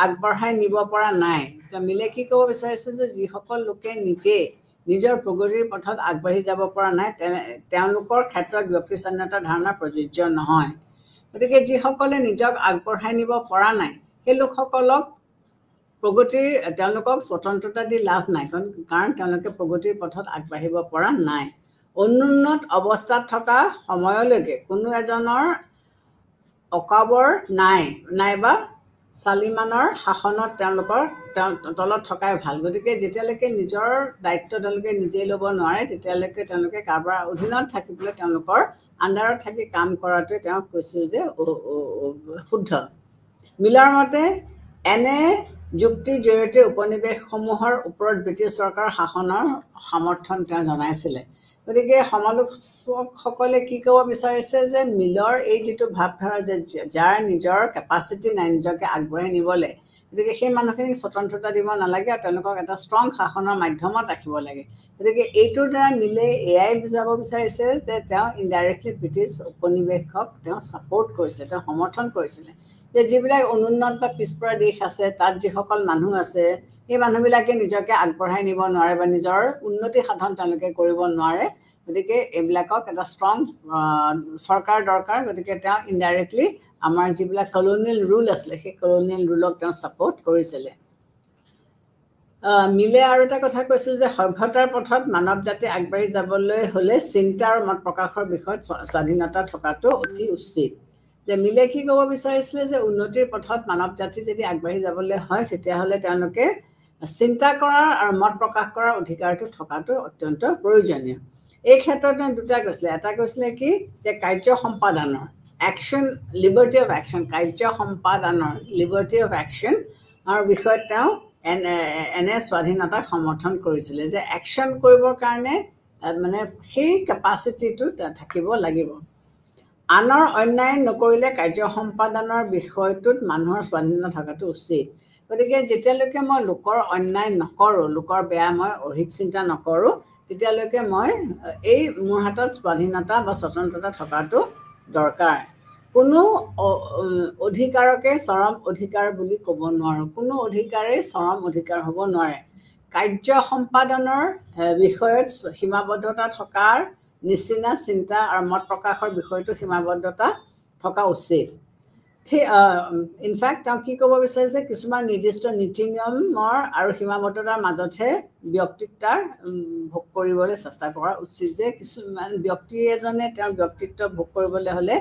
আগবঢ়াই নিব পৰা নাই, মিলে কি ক'ব বিচাৰিছে যে যিসকল লোকে নিজে নিজৰ প্ৰগতিৰ পথত আগবাঢ়ি যাব পৰা নাই তেওঁলোকৰ ক্ষেত্ৰত ব্যক্তি স্বাধীনতাৰ ধাৰণা প্ৰযোজ্য নহয়। গতিকে যিসকলে নিজক আগবঢ়াই নিব পৰা নাই সেই লোকসকলক তেওঁলোকক স্বতন্ত্ৰতা দি লাভ নাই, কাৰণ তেওঁলোকে প্ৰগতিৰ পথত আগবাঢ়িব পৰা নাই। অনুন্নত অৱস্থাত থকা সময়লৈকে কোনো এজনৰ অকাবৰ নাইবা চালিমানৰ শাসনত তেওঁলোকৰ তলত থকাই ভাল। গতিকে যেতিয়ালৈকে নিজৰ দায়িত্ব তেওঁলোকে নিজেই ল'ব নোৱাৰে তেতিয়ালৈকে তেওঁলোকে কাৰোবাৰ অধীনত থাকি পেলাই তেওঁলোকৰ আণ্ডাৰত থাকি কাম কৰাটোৱে তেওঁক কৈছিল যে শুদ্ধ। মিলৰ মতে এনে যুক্তিৰ জৰিয়তে উপনিৱেশসমূহৰ ওপৰত ব্ৰিটিছ চৰকাৰৰ শাসনৰ সমৰ্থন তেওঁ জনাইছিলে। গতিকে সমালোচকসকলে কি ক'ব বিচাৰিছে যে মিলৰ এই যিটো ভাৱধাৰা যে যাৰ নিজৰ কেপাচিটি নাই নিজকে আগবঢ়াই নিবলৈ, গতিকে সেই মানুহখিনিক স্বতন্ত্ৰতা দিব নালাগে আৰু তেওঁলোকক এটা ষ্ট্ৰং শাসনৰ মাধ্যমত ৰাখিব লাগে। গতিকে এইটোৰ দ্বাৰা মিলে এয়াই বুজাব বিচাৰিছে যে তেওঁ ইনডাইৰেক্টলি ব্ৰিটিছ উপনিৱেশক তেওঁ ছাপোৰ্ট কৰিছিলে, তেওঁ সমৰ্থন কৰিছিলে যে যিবিলাক অনুন্নত বা পিছপৰা দেশ আছে তাত যিসকল মানুহ আছে সেই মানুহবিলাকে নিজকে আগবঢ়াই নিব নোৱাৰে বা নিজৰ উন্নতি সাধন তেওঁলোকে কৰিব নোৱাৰে। গতিকে এইবিলাকক এটা ষ্ট্ৰং চৰকাৰ দৰকাৰ। গতিকে তেওঁ ইনডাইৰেক্টলি আমাৰ যিবিলাক কলনিয়েল ৰুল আছিলে সেই কলনিয়েল ৰুলক তেওঁ ছাপোৰ্ট কৰিছিলে। মিলে আৰু এটা কথা কৈছিল যে সভ্যতাৰ পথত মানৱ জাতি আগবাঢ়ি যাবলৈ হ'লে চিন্তা আৰু মত প্ৰকাশৰ বিষয়ত স্বাধীনতা থকাটো অতি উচিত। যে মিলে কি ক'ব বিচাৰিছিলে যে উন্নতিৰ পথত মানৱ জাতি যদি আগবাঢ়ি যাবলৈ হয় তেতিয়াহ'লে তেওঁলোকে চিন্তা কৰাৰ আৰু মত প্ৰকাশ কৰাৰ অধিকাৰটো থকাটো অত্যন্ত প্ৰয়োজনীয়। এই ক্ষেত্ৰত তেওঁ দুটা কৈছিলে। এটা কৈছিলে কি যে কাৰ্য সম্পাদনৰ লিবাৰ্টি অফ একশ্যন, কাৰ্য সম্পাদনৰ লিবাৰ্টি অফ একশ্যন বিষয়ত তেওঁ এনে স্বাধীনতাক সমৰ্থন কৰিছিলে যে একশ্যন কৰিবৰ কাৰণে মানে সেই কেপাচিটিটো থাকিব লাগিব। আনৰ অন্যায় নকৰিলে কাৰ্য সম্পাদনৰ বিষয়টোত মানুহৰ স্বাধীনতা থকাটো উচিত। গতিকে যেতিয়ালৈকে মই লোকৰ অন্যায় নকৰোঁ, লোকৰ বেয়া মই অহিত চিন্তা নকৰোঁ, তেতিয়ালৈকে মই মোৰ হাতত স্বাধীনতা বা স্বতন্ত্ৰতা থকাটো দৰকাৰ। কোনো অধিকাৰকে চৰম অধিকাৰ বুলি ক'ব নোৱাৰোঁ, কোনো অধিকাৰেই চৰম অধিকাৰ হ'ব নোৱাৰে। কাৰ্য সম্পাদনৰ বিষয়ত সীমাবদ্ধতা থকাৰ নিচিনা চিন্তা আৰু মত প্ৰকাশৰ বিষয়টো সীমাবদ্ধতা থকা উচিত। ইনফেক্ট তেওঁ কি ক'ব বিচাৰিছে কিছুমান নিৰ্দিষ্ট নীতি নিয়মৰ আৰু সীমাবদ্ধতাৰ মাজতহে ব্যক্তিত্বৰ ভোগ কৰিবলৈ চেষ্টা কৰা উচিত। যে কিছুমান ব্যক্তি এজনে তেওঁৰ ব্যক্তিত্ব ভোগ কৰিবলৈ হ'লে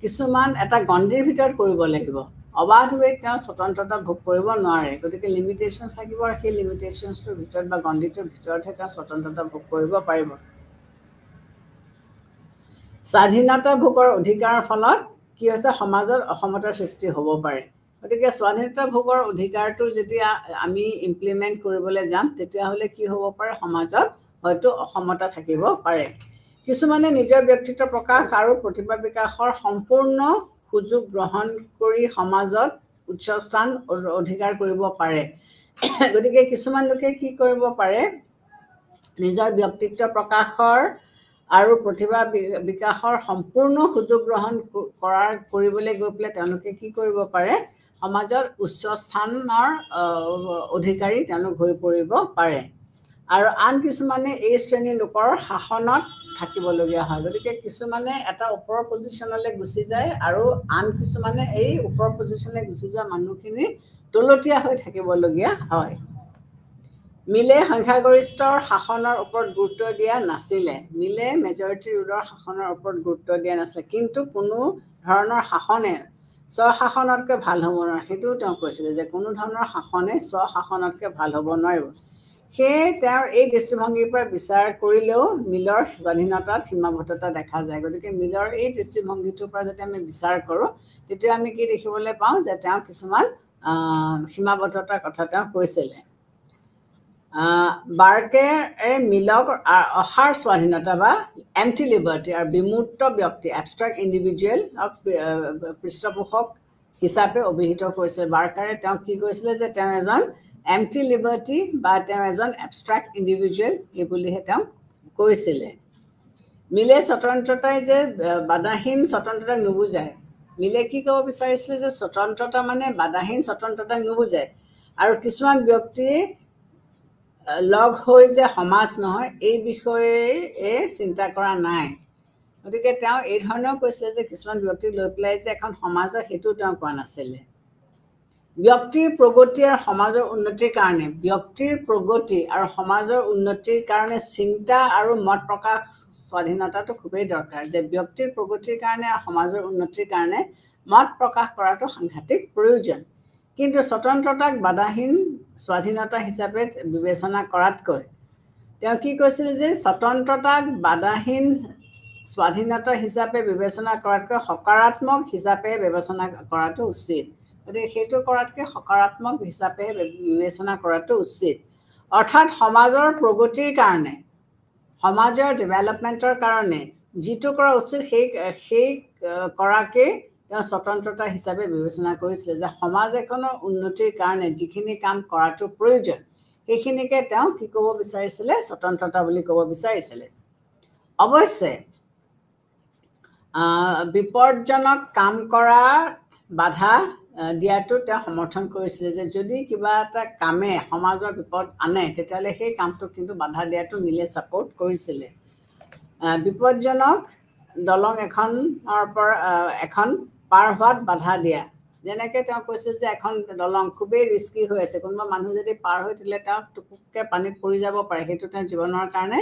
কিছুমান এটা গণ্ডিৰ ভিতৰত কৰিব লাগিব, অবাধভাৱে তেওঁ স্বতন্ত্ৰতা ভোগ কৰিব নোৱাৰে। গতিকে লিমিটেশ্যনছ থাকিব আৰু সেই লিমিটেশ্যনছটোৰ ভিতৰত বা গণ্ডিটোৰ ভিতৰতহে তেওঁ স্বতন্ত্ৰতা ভোগ কৰিব পাৰিব। স্বাধীনতা ভোগৰ অধিকাৰৰ ফলত কি হৈছে সমাজত অসমতাৰ সৃষ্টি হ'ব পাৰে। গতিকে স্বাধীনতা ভোগৰ অধিকাৰটো যেতিয়া আমি ইমপ্লিমেণ্ট কৰিবলৈ যাম তেতিয়াহ'লে কি হ'ব পাৰে সমাজত হয়তো অসমতা থাকিব পাৰে। কিছুমানে নিজৰ ব্যক্তিত্ব প্ৰকাশ আৰু প্ৰতিভা বিকাশৰ সম্পূৰ্ণ সুযোগ গ্ৰহণ কৰি সমাজত উচ্চ স্থান অধিকাৰ কৰিব পাৰে। গতিকে কিছুমান লোকে কি কৰিব পাৰে নিজৰ ব্যক্তিত্ব প্ৰকাশৰ আৰু প্ৰতিভা বিকাশৰ সম্পূৰ্ণ সুযোগ গ্ৰহণ কৰিবলৈ গৈ পেলাই তেওঁলোকে কি কৰিব পাৰে সমাজত উচ্চ স্থানৰ অধিকাৰী তেওঁলোক হৈ পৰিব পাৰে। আৰু আন কিছুমানে এই শ্ৰেণীৰ লোকৰ শাসনত থাকিবলগীয়া হয়। গতিকে কিছুমানে এটা ওপৰৰ পজিশ্যনলৈ গুচি যায় আৰু আন কিছুমানে এই ওপৰৰ পজিশ্যনলৈ গুচি যোৱা মানুহখিনি তলতীয়া হৈ থাকিবলগীয়া হয়। মিলে সংখ্যাগৰিষ্ঠৰ শাসনৰ ওপৰত গুৰুত্ব দিয়া নাছিলে। মিলে মেজৰিটি ৰুলৰ শাসনৰ ওপৰত গুৰুত্ব দিয়া নাছিলে। কিন্তু কোনো ধৰণৰ শাসনে স্বশাসনতকৈ ভাল হ'ব নোৱাৰে, সেইটোও তেওঁ কৈছিলে যে কোনো ধৰণৰ শাসনে স্বশাসনতকৈ ভাল হ'ব নোৱাৰিব। সেয়ে তেওঁৰ এই দৃষ্টিভংগীৰ পৰা বিচাৰ কৰিলেও মিলৰ স্বাধীনতাত সীমাবদ্ধতা দেখা যায়। গতিকে মিলৰ এই দৃষ্টিভংগীটোৰ পৰা যদি আমি বিচাৰ কৰোঁ তেতিয়া আমি কি দেখিবলৈ পাওঁ যে তেওঁ কিছুমান সীমাবদ্ধতাৰ কথা তেওঁ কৈছিলে। বাৰ্কে মিলক অসাৰ স্বাধীনতা বা এম্পটি লিবাৰ্টি আৰু বিমূৰ্ত ব্যক্তি এবষ্ট্ৰেক্ট ইণ্ডিভিজুৱেল পৃষ্ঠপোষক হিচাপে অভিহিত কৰিছিল। বাৰ্কাৰে তেওঁক কি কৈছিলে যে তেওঁ এজন এম্পটি লিবাৰ্টি বা তেওঁ এজন এবষ্ট্ৰেক্ট ইণ্ডিভিজুৱেল এই বুলিহে তেওঁক কৈছিলে। মিলে স্বতন্ত্ৰতাই যে বাধাহীন স্বতন্ত্ৰতাক নুবুজায়। মিলে কি ক'ব বিচাৰিছিলে যে স্বতন্ত্ৰতা মানে বাধাহীন স্বতন্ত্ৰতাক নুবুজায় আৰু কিছুমান ব্যক্তিয়ে লগ হৈ যে সমাজ নহয় এই বিষয়ে চিন্তা কৰা নাই। গতিকে তেওঁ এই ধৰণেও কৈছিলে যে কিছুমান ব্যক্তিক লৈ পেলাই যে এখন সমাজৰ সেইটো তেওঁ কোৱা নাছিলে। ব্যক্তিৰ প্ৰগতি আৰু সমাজৰ উন্নতিৰ কাৰণে ব্যক্তিৰ প্ৰগতি আৰু সমাজৰ উন্নতিৰ কাৰণে চিন্তা আৰু মত প্ৰকাশ স্বাধীনতাটো খুবেই দৰকাৰ। যে ব্যক্তিৰ প্ৰগতিৰ কাৰণে আৰু সমাজৰ উন্নতিৰ কাৰণে মত প্ৰকাশ কৰাটো সাংঘাতিক প্ৰয়োজন। কিন্তু স্বতন্ত্ৰতাক বাধাহীন স্বাধীনতা হিচাপে বিবেচনা কৰাতকৈ তেওঁ কি কৈছিল যে স্বতন্ত্ৰতাক বাধাহীন স্বাধীনতা হিচাপে বিবেচনা কৰাতকৈ সকাৰাত্মক হিচাপে বিবেচনা কৰাটো উচিত। গতিকে সেইটো কৰাতকৈ সকাৰাত্মক হিচাপে বিবেচনা কৰাটো উচিত। অৰ্থাৎ সমাজৰ প্ৰগতিৰ কাৰণে সমাজৰ ডেভেলপমেণ্টৰ কাৰণে যিটো কৰা উচিত সেই কৰাকেই তেওঁ স্বতন্ত্ৰতা হিচাপে বিবেচনা কৰিছিলে। যে সমাজ এখনৰ উন্নতিৰ কাৰণে যিখিনি কাম কৰাটো প্ৰয়োজন সেইখিনিকে তেওঁ কি ক'ব বিচাৰিছিলে স্বতন্ত্ৰতা বুলি ক'ব বিচাৰিছিলে। অৱশ্যে বিপদজনক কাম কৰা বাধা দিয়াটো তেওঁ সমৰ্থন কৰিছিলে। যে যদি কিবা এটা কামে সমাজৰ বিপদ আনে তেতিয়াহ'লে সেই কামটোক কিন্তু বাধা দিয়াটো মিলে ছাপোৰ্ট কৰিছিলে। বিপদজনক দলং এখন পাৰ হোৱাত বাধা দিয়া। যেনেকৈ তেওঁ কৈছিল যে এখন দলং খুবেই ৰিস্কি হৈ আছে, কোনোবা মানুহ যদি পাৰ হৈ থাকিলে তেওঁ টুপুককৈ পানীত পৰি যাব পাৰে, সেইটো তেওঁৰ জীৱনৰ কাৰণে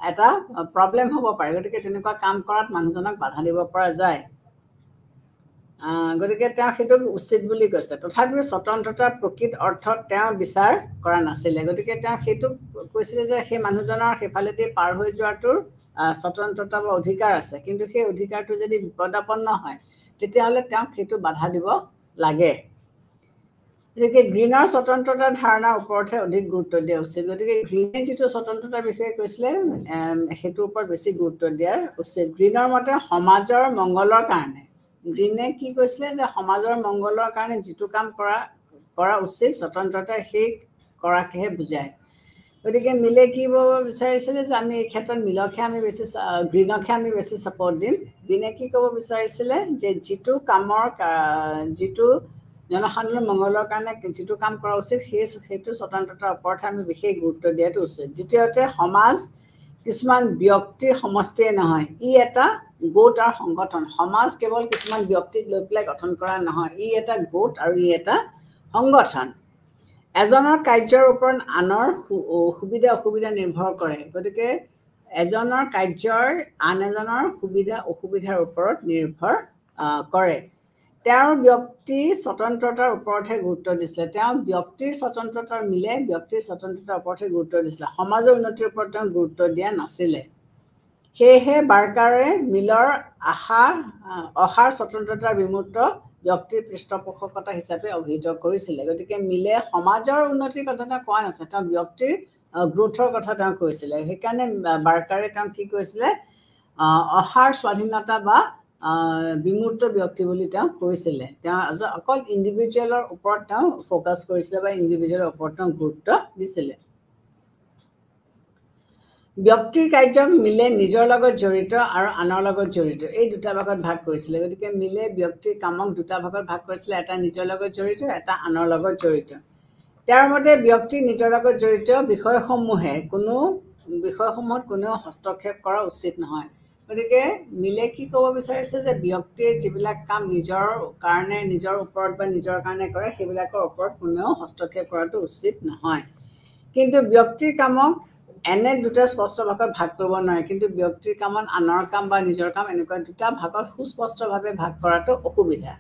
এটা প্ৰব্লেম হ'ব পাৰে। গতিকে তেনেকুৱা কাম কৰাত মানুহজনক বাধা দিব পৰা যায়। গতিকে তেওঁ সেইটোক উচিত বুলি কৈছে। তথাপিও স্বতন্ত্ৰতাৰ প্ৰকৃত অৰ্থত তেওঁ বিচাৰ কৰা নাছিলে। গতিকে তেওঁ সেইটোক কৈছিলে যে সেই মানুহজনৰ সেইফালেদি পাৰ হৈ যোৱাটোৰ স্বতন্ত্ৰতা বা অধিকাৰ আছে, কিন্তু সেই অধিকাৰটো যদি বিপদাপন্ন হয় তেতিয়াহ'লে তেওঁক সেইটো বাধা দিব লাগে। গতিকে গ্ৰীণৰ স্বতন্ত্ৰতাৰ ধাৰণাৰ ওপৰতহে অধিক গুৰুত্ব দিয়া উচিত। গতিকে গ্ৰীণে যিটো স্বতন্ত্ৰতাৰ বিষয়ে কৈছিলে সেইটোৰ ওপৰত বেছি গুৰুত্ব দিয়াৰ উচিত। গ্ৰীণৰ মতে সমাজৰ মংগলৰ কাৰণে গ্ৰীণে কি কৈছিলে যে সমাজৰ মংগলৰ কাৰণে যিটো কাম কৰা উচিত স্বতন্ত্ৰতাই সেই কৰাকেহে বুজায়। গতিকে মিলে কি ক'ব বিচাৰিছিলে যে আমি এই ক্ষেত্ৰত গ্ৰীণকহে আমি বেছি ছাপৰ্ট দিম। গ্ৰীণে কি ক'ব বিচাৰিছিলে যে যিটো জনসাধাৰণৰ মংগলৰ কাৰণে যিটো কাম কৰা উচিত সেইটো স্বতন্ত্ৰতাৰ ওপৰতহে আমি বিশেষ গুৰুত্ব দিয়াটো উচিত। দ্বিতীয়তে সমাজ কিছুমান ব্যক্তিৰ সমষ্টিয়ে নহয়, ই এটা গোট আৰু সংগঠন। সমাজ কেৱল কিছুমান ব্যক্তিক লৈ পেলাই গঠন কৰা নহয়, ই এটা গোট আৰু ই এটা সংগঠন। এজনৰ কাৰ্যৰ ওপৰত আনৰ সুবিধা অসুবিধা নিৰ্ভৰ কৰে। গতিকে এজনৰ কাৰ্যৰ আন এজনৰ সুবিধা অসুবিধাৰ ওপৰত নিৰ্ভৰ কৰে। তেওঁৰ ব্যক্তি স্বতন্ত্ৰতাৰ ওপৰতহে গুৰুত্ব দিছিলে। তেওঁ ব্যক্তিৰ স্বতন্ত্ৰতাৰ মিলে ব্যক্তিৰ স্বতন্ত্ৰতাৰ ওপৰতহে গুৰুত্ব দিছিলে, সমাজৰ উন্নতিৰ ওপৰত তেওঁ গুৰুত্ব দিয়া নাছিলে। সেয়েহে বাৰ্কাৰে মিলৰ অসাৰ স্বতন্ত্ৰতাৰ বিমূৰ্ত ব্যক্তিৰ পৃষ্ঠপোষকতা হিচাপে অভিহিত কৰিছিলে। গতিকে মিলে সমাজৰ উন্নতিৰ কথা তেওঁ কোৱা নাছিলে, তেওঁ ব্যক্তিৰ গ্ৰোথৰ কথা তেওঁ কৈছিলে। সেইকাৰণে বাৰ্কাৰে তেওঁ কি কৈছিলে অসাৰ স্বাধীনতা বা বিমূৰ্ত ব্যক্তি বুলি তেওঁ কৈছিলে। তেওঁ অকল ইণ্ডিভিজুৱেলৰ ওপৰত তেওঁ ফ'কাছ কৰিছিলে বা ইণ্ডিভিজুৱেলৰ ওপৰত তেওঁ গুৰুত্ব দিছিলে। ব্যক্তিৰ কাৰ্যক মিলে নিজৰ লগত জড়িত আৰু আনৰ লগত জড়িত এই দুটা ভাগত ভাগ কৰিছিলে। গতিকে মিলে ব্যক্তিৰ কামক দুটা ভাগত ভাগ কৰিছিলে, এটা নিজৰ লগত জড়িত, এটা আনৰ লগত জড়িত। তেওঁৰ মতে ব্যক্তি নিজৰ লগত জড়িত বিষয়সমূহত কোনেও হস্তক্ষেপ কৰা উচিত নহয়। গতিকে মিলে কি ক'ব বিচাৰিছে যে ব্যক্তিয়ে যিবিলাক কাম নিজৰ ওপৰত বা নিজৰ কাৰণে কৰে সেইবিলাকৰ ওপৰত কোনেও হস্তক্ষেপ কৰাটো উচিত নহয়। কিন্তু ব্যক্তিৰ কামক এনে দুটা স্পষ্ট ভাগত ভাগ কৰিব নোৱাৰে, কিন্তু ব্যক্তিৰ কামত আনৰ কাম বা নিজৰ কাম এনেকুৱা দুটা ভাগত সুস্পষ্টভাৱে ভাগ কৰাটো অসুবিধা।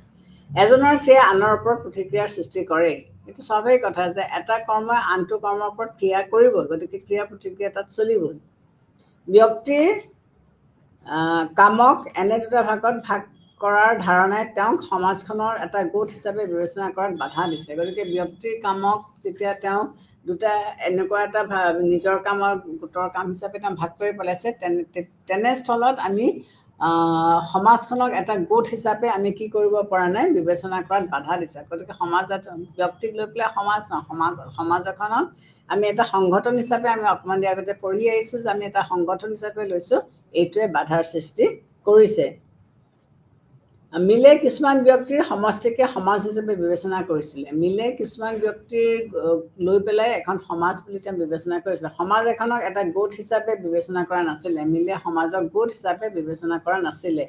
এজনৰ ক্ৰিয়া আনৰ ওপৰত প্ৰতিক্ৰিয়াৰ সৃষ্টি কৰে, এইটো স্বাভাৱিক কথা যে এটা কৰ্মই আনটো কৰ্মৰ ওপৰত ক্ৰিয়া কৰিবই, গতিকে ক্ৰিয়া প্ৰতিক্ৰিয়া তাত চলিবই। ব্যক্তিৰ কামক এনে দুটা ভাগত ভাগ কৰাৰ ধাৰণাই তেওঁক সমাজখনৰ এটা গোট হিচাপে বিবেচনা কৰাত বাধা দিছে। গতিকে ব্যক্তিৰ কামক যেতিয়া তেওঁ দুটা এনেকুৱা এটা নিজৰ কামৰ গোটৰ কাম হিচাপে তেওঁ ভাগ কৰি পেলাইছে, তেনেস্থলত আমি সমাজখনক এটা গোট হিচাপে আমি কি কৰিব পৰা নাই, বিবেচনা কৰাত বাধা দিছে। গতিকে ব্যক্তিক লৈ পেলাই সমাজ নহয়, সমাজ এখনক আমি এটা সংগঠন হিচাপে আমি অকণমান দিয়াৰ আগতে পঢ়ি আহিছোঁ যে আমি এটা সংগঠন হিচাপে লৈছোঁ, এইটোৱে বাধাৰ সৃষ্টি কৰিছে। মিলে কিছুমান ব্যক্তিৰ সমষ্টিকে সমাজ হিচাপে বিবেচনা কৰিছিলে। মিলে কিছুমান ব্যক্তিৰ লৈ পেলাই এখন সমাজ বুলি তেওঁ বিবেচনা কৰিছিলে। সমাজ এখনক এটা গোট হিচাপে বিবেচনা কৰা নাছিলে। মিলে সমাজক গোট হিচাপে বিবেচনা কৰা নাছিলে।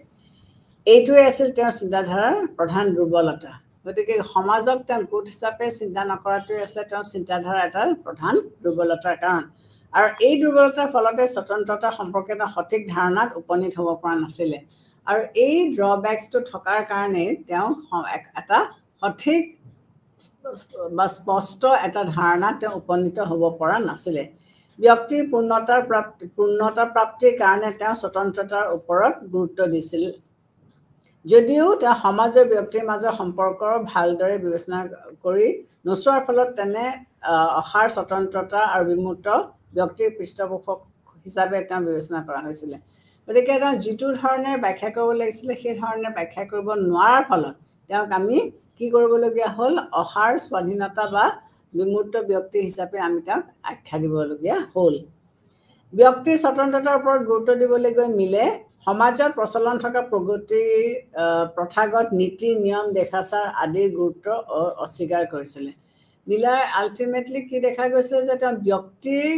এইটোৱে আছিল তেওঁৰ চিন্তাধাৰাৰ প্ৰধান দুৰ্বলতা। গতিকে সমাজক তেওঁ গোট হিচাপে চিন্তা নকৰাটোৱে আছিলে তেওঁৰ চিন্তাধাৰাৰ এটা প্ৰধান দুৰ্বলতাৰ কাৰণ। আৰু এই দুৰ্বলতাৰ ফলতে স্বতন্ত্ৰতা সম্পৰ্কে এটা সঠিক ধাৰণাত উপনীত হ'ব পৰা নাছিলে। আৰু এই ড্ৰবেক্সটো থকাৰ কাৰণে তেওঁ এটা সঠিক বা স্পষ্ট এটা ধাৰণাত তেওঁ উপনীত হ'ব পৰা নাছিলে। ব্যক্তিৰ পূৰ্ণতা প্ৰাপ্তিৰ কাৰণে তেওঁ স্বতন্ত্ৰতাৰ ওপৰত গুৰুত্ব দিছিল। যদিও তেওঁ সমাজৰ ব্যক্তিৰ মাজৰ সম্পৰ্ক ভালদৰে বিবেচনা কৰি নোচোৱাৰ ফলত তেনে অসাৰ স্বতন্ত্ৰতা আৰু বিমূৰ্ত ব্যক্তিৰ পৃষ্ঠপোষক হিচাপে তেওঁ বিবেচনা কৰা হৈছিলে। গতিকে তেওঁ যিটো ধৰণে ব্যাখ্যা কৰিব লাগিছিলে সেই ধৰণে ব্যাখ্যা কৰিব নোৱাৰাৰ ফলত তেওঁক আমি কি কৰিবলগীয়া হ'ল, অসাৰ স্বাধীনতা বা বিমূৰ্ত ব্যক্তি হিচাপে আমি তেওঁক আখ্যা দিবলগীয়া হ'ল। ব্যক্তিৰ স্বতন্ত্ৰতাৰ ওপৰত গুৰুত্ব দিবলৈ গৈ মিলে সমাজত প্ৰচলন থকা প্ৰথাগত নীতি নিয়ম দেখাচাৰ আদিৰ গুৰুত্ব অস্বীকাৰ কৰিছিলে। মিলাৰ আল্টিমেটলি কি দেখা গৈছিলে যে তেওঁ ব্যক্তিক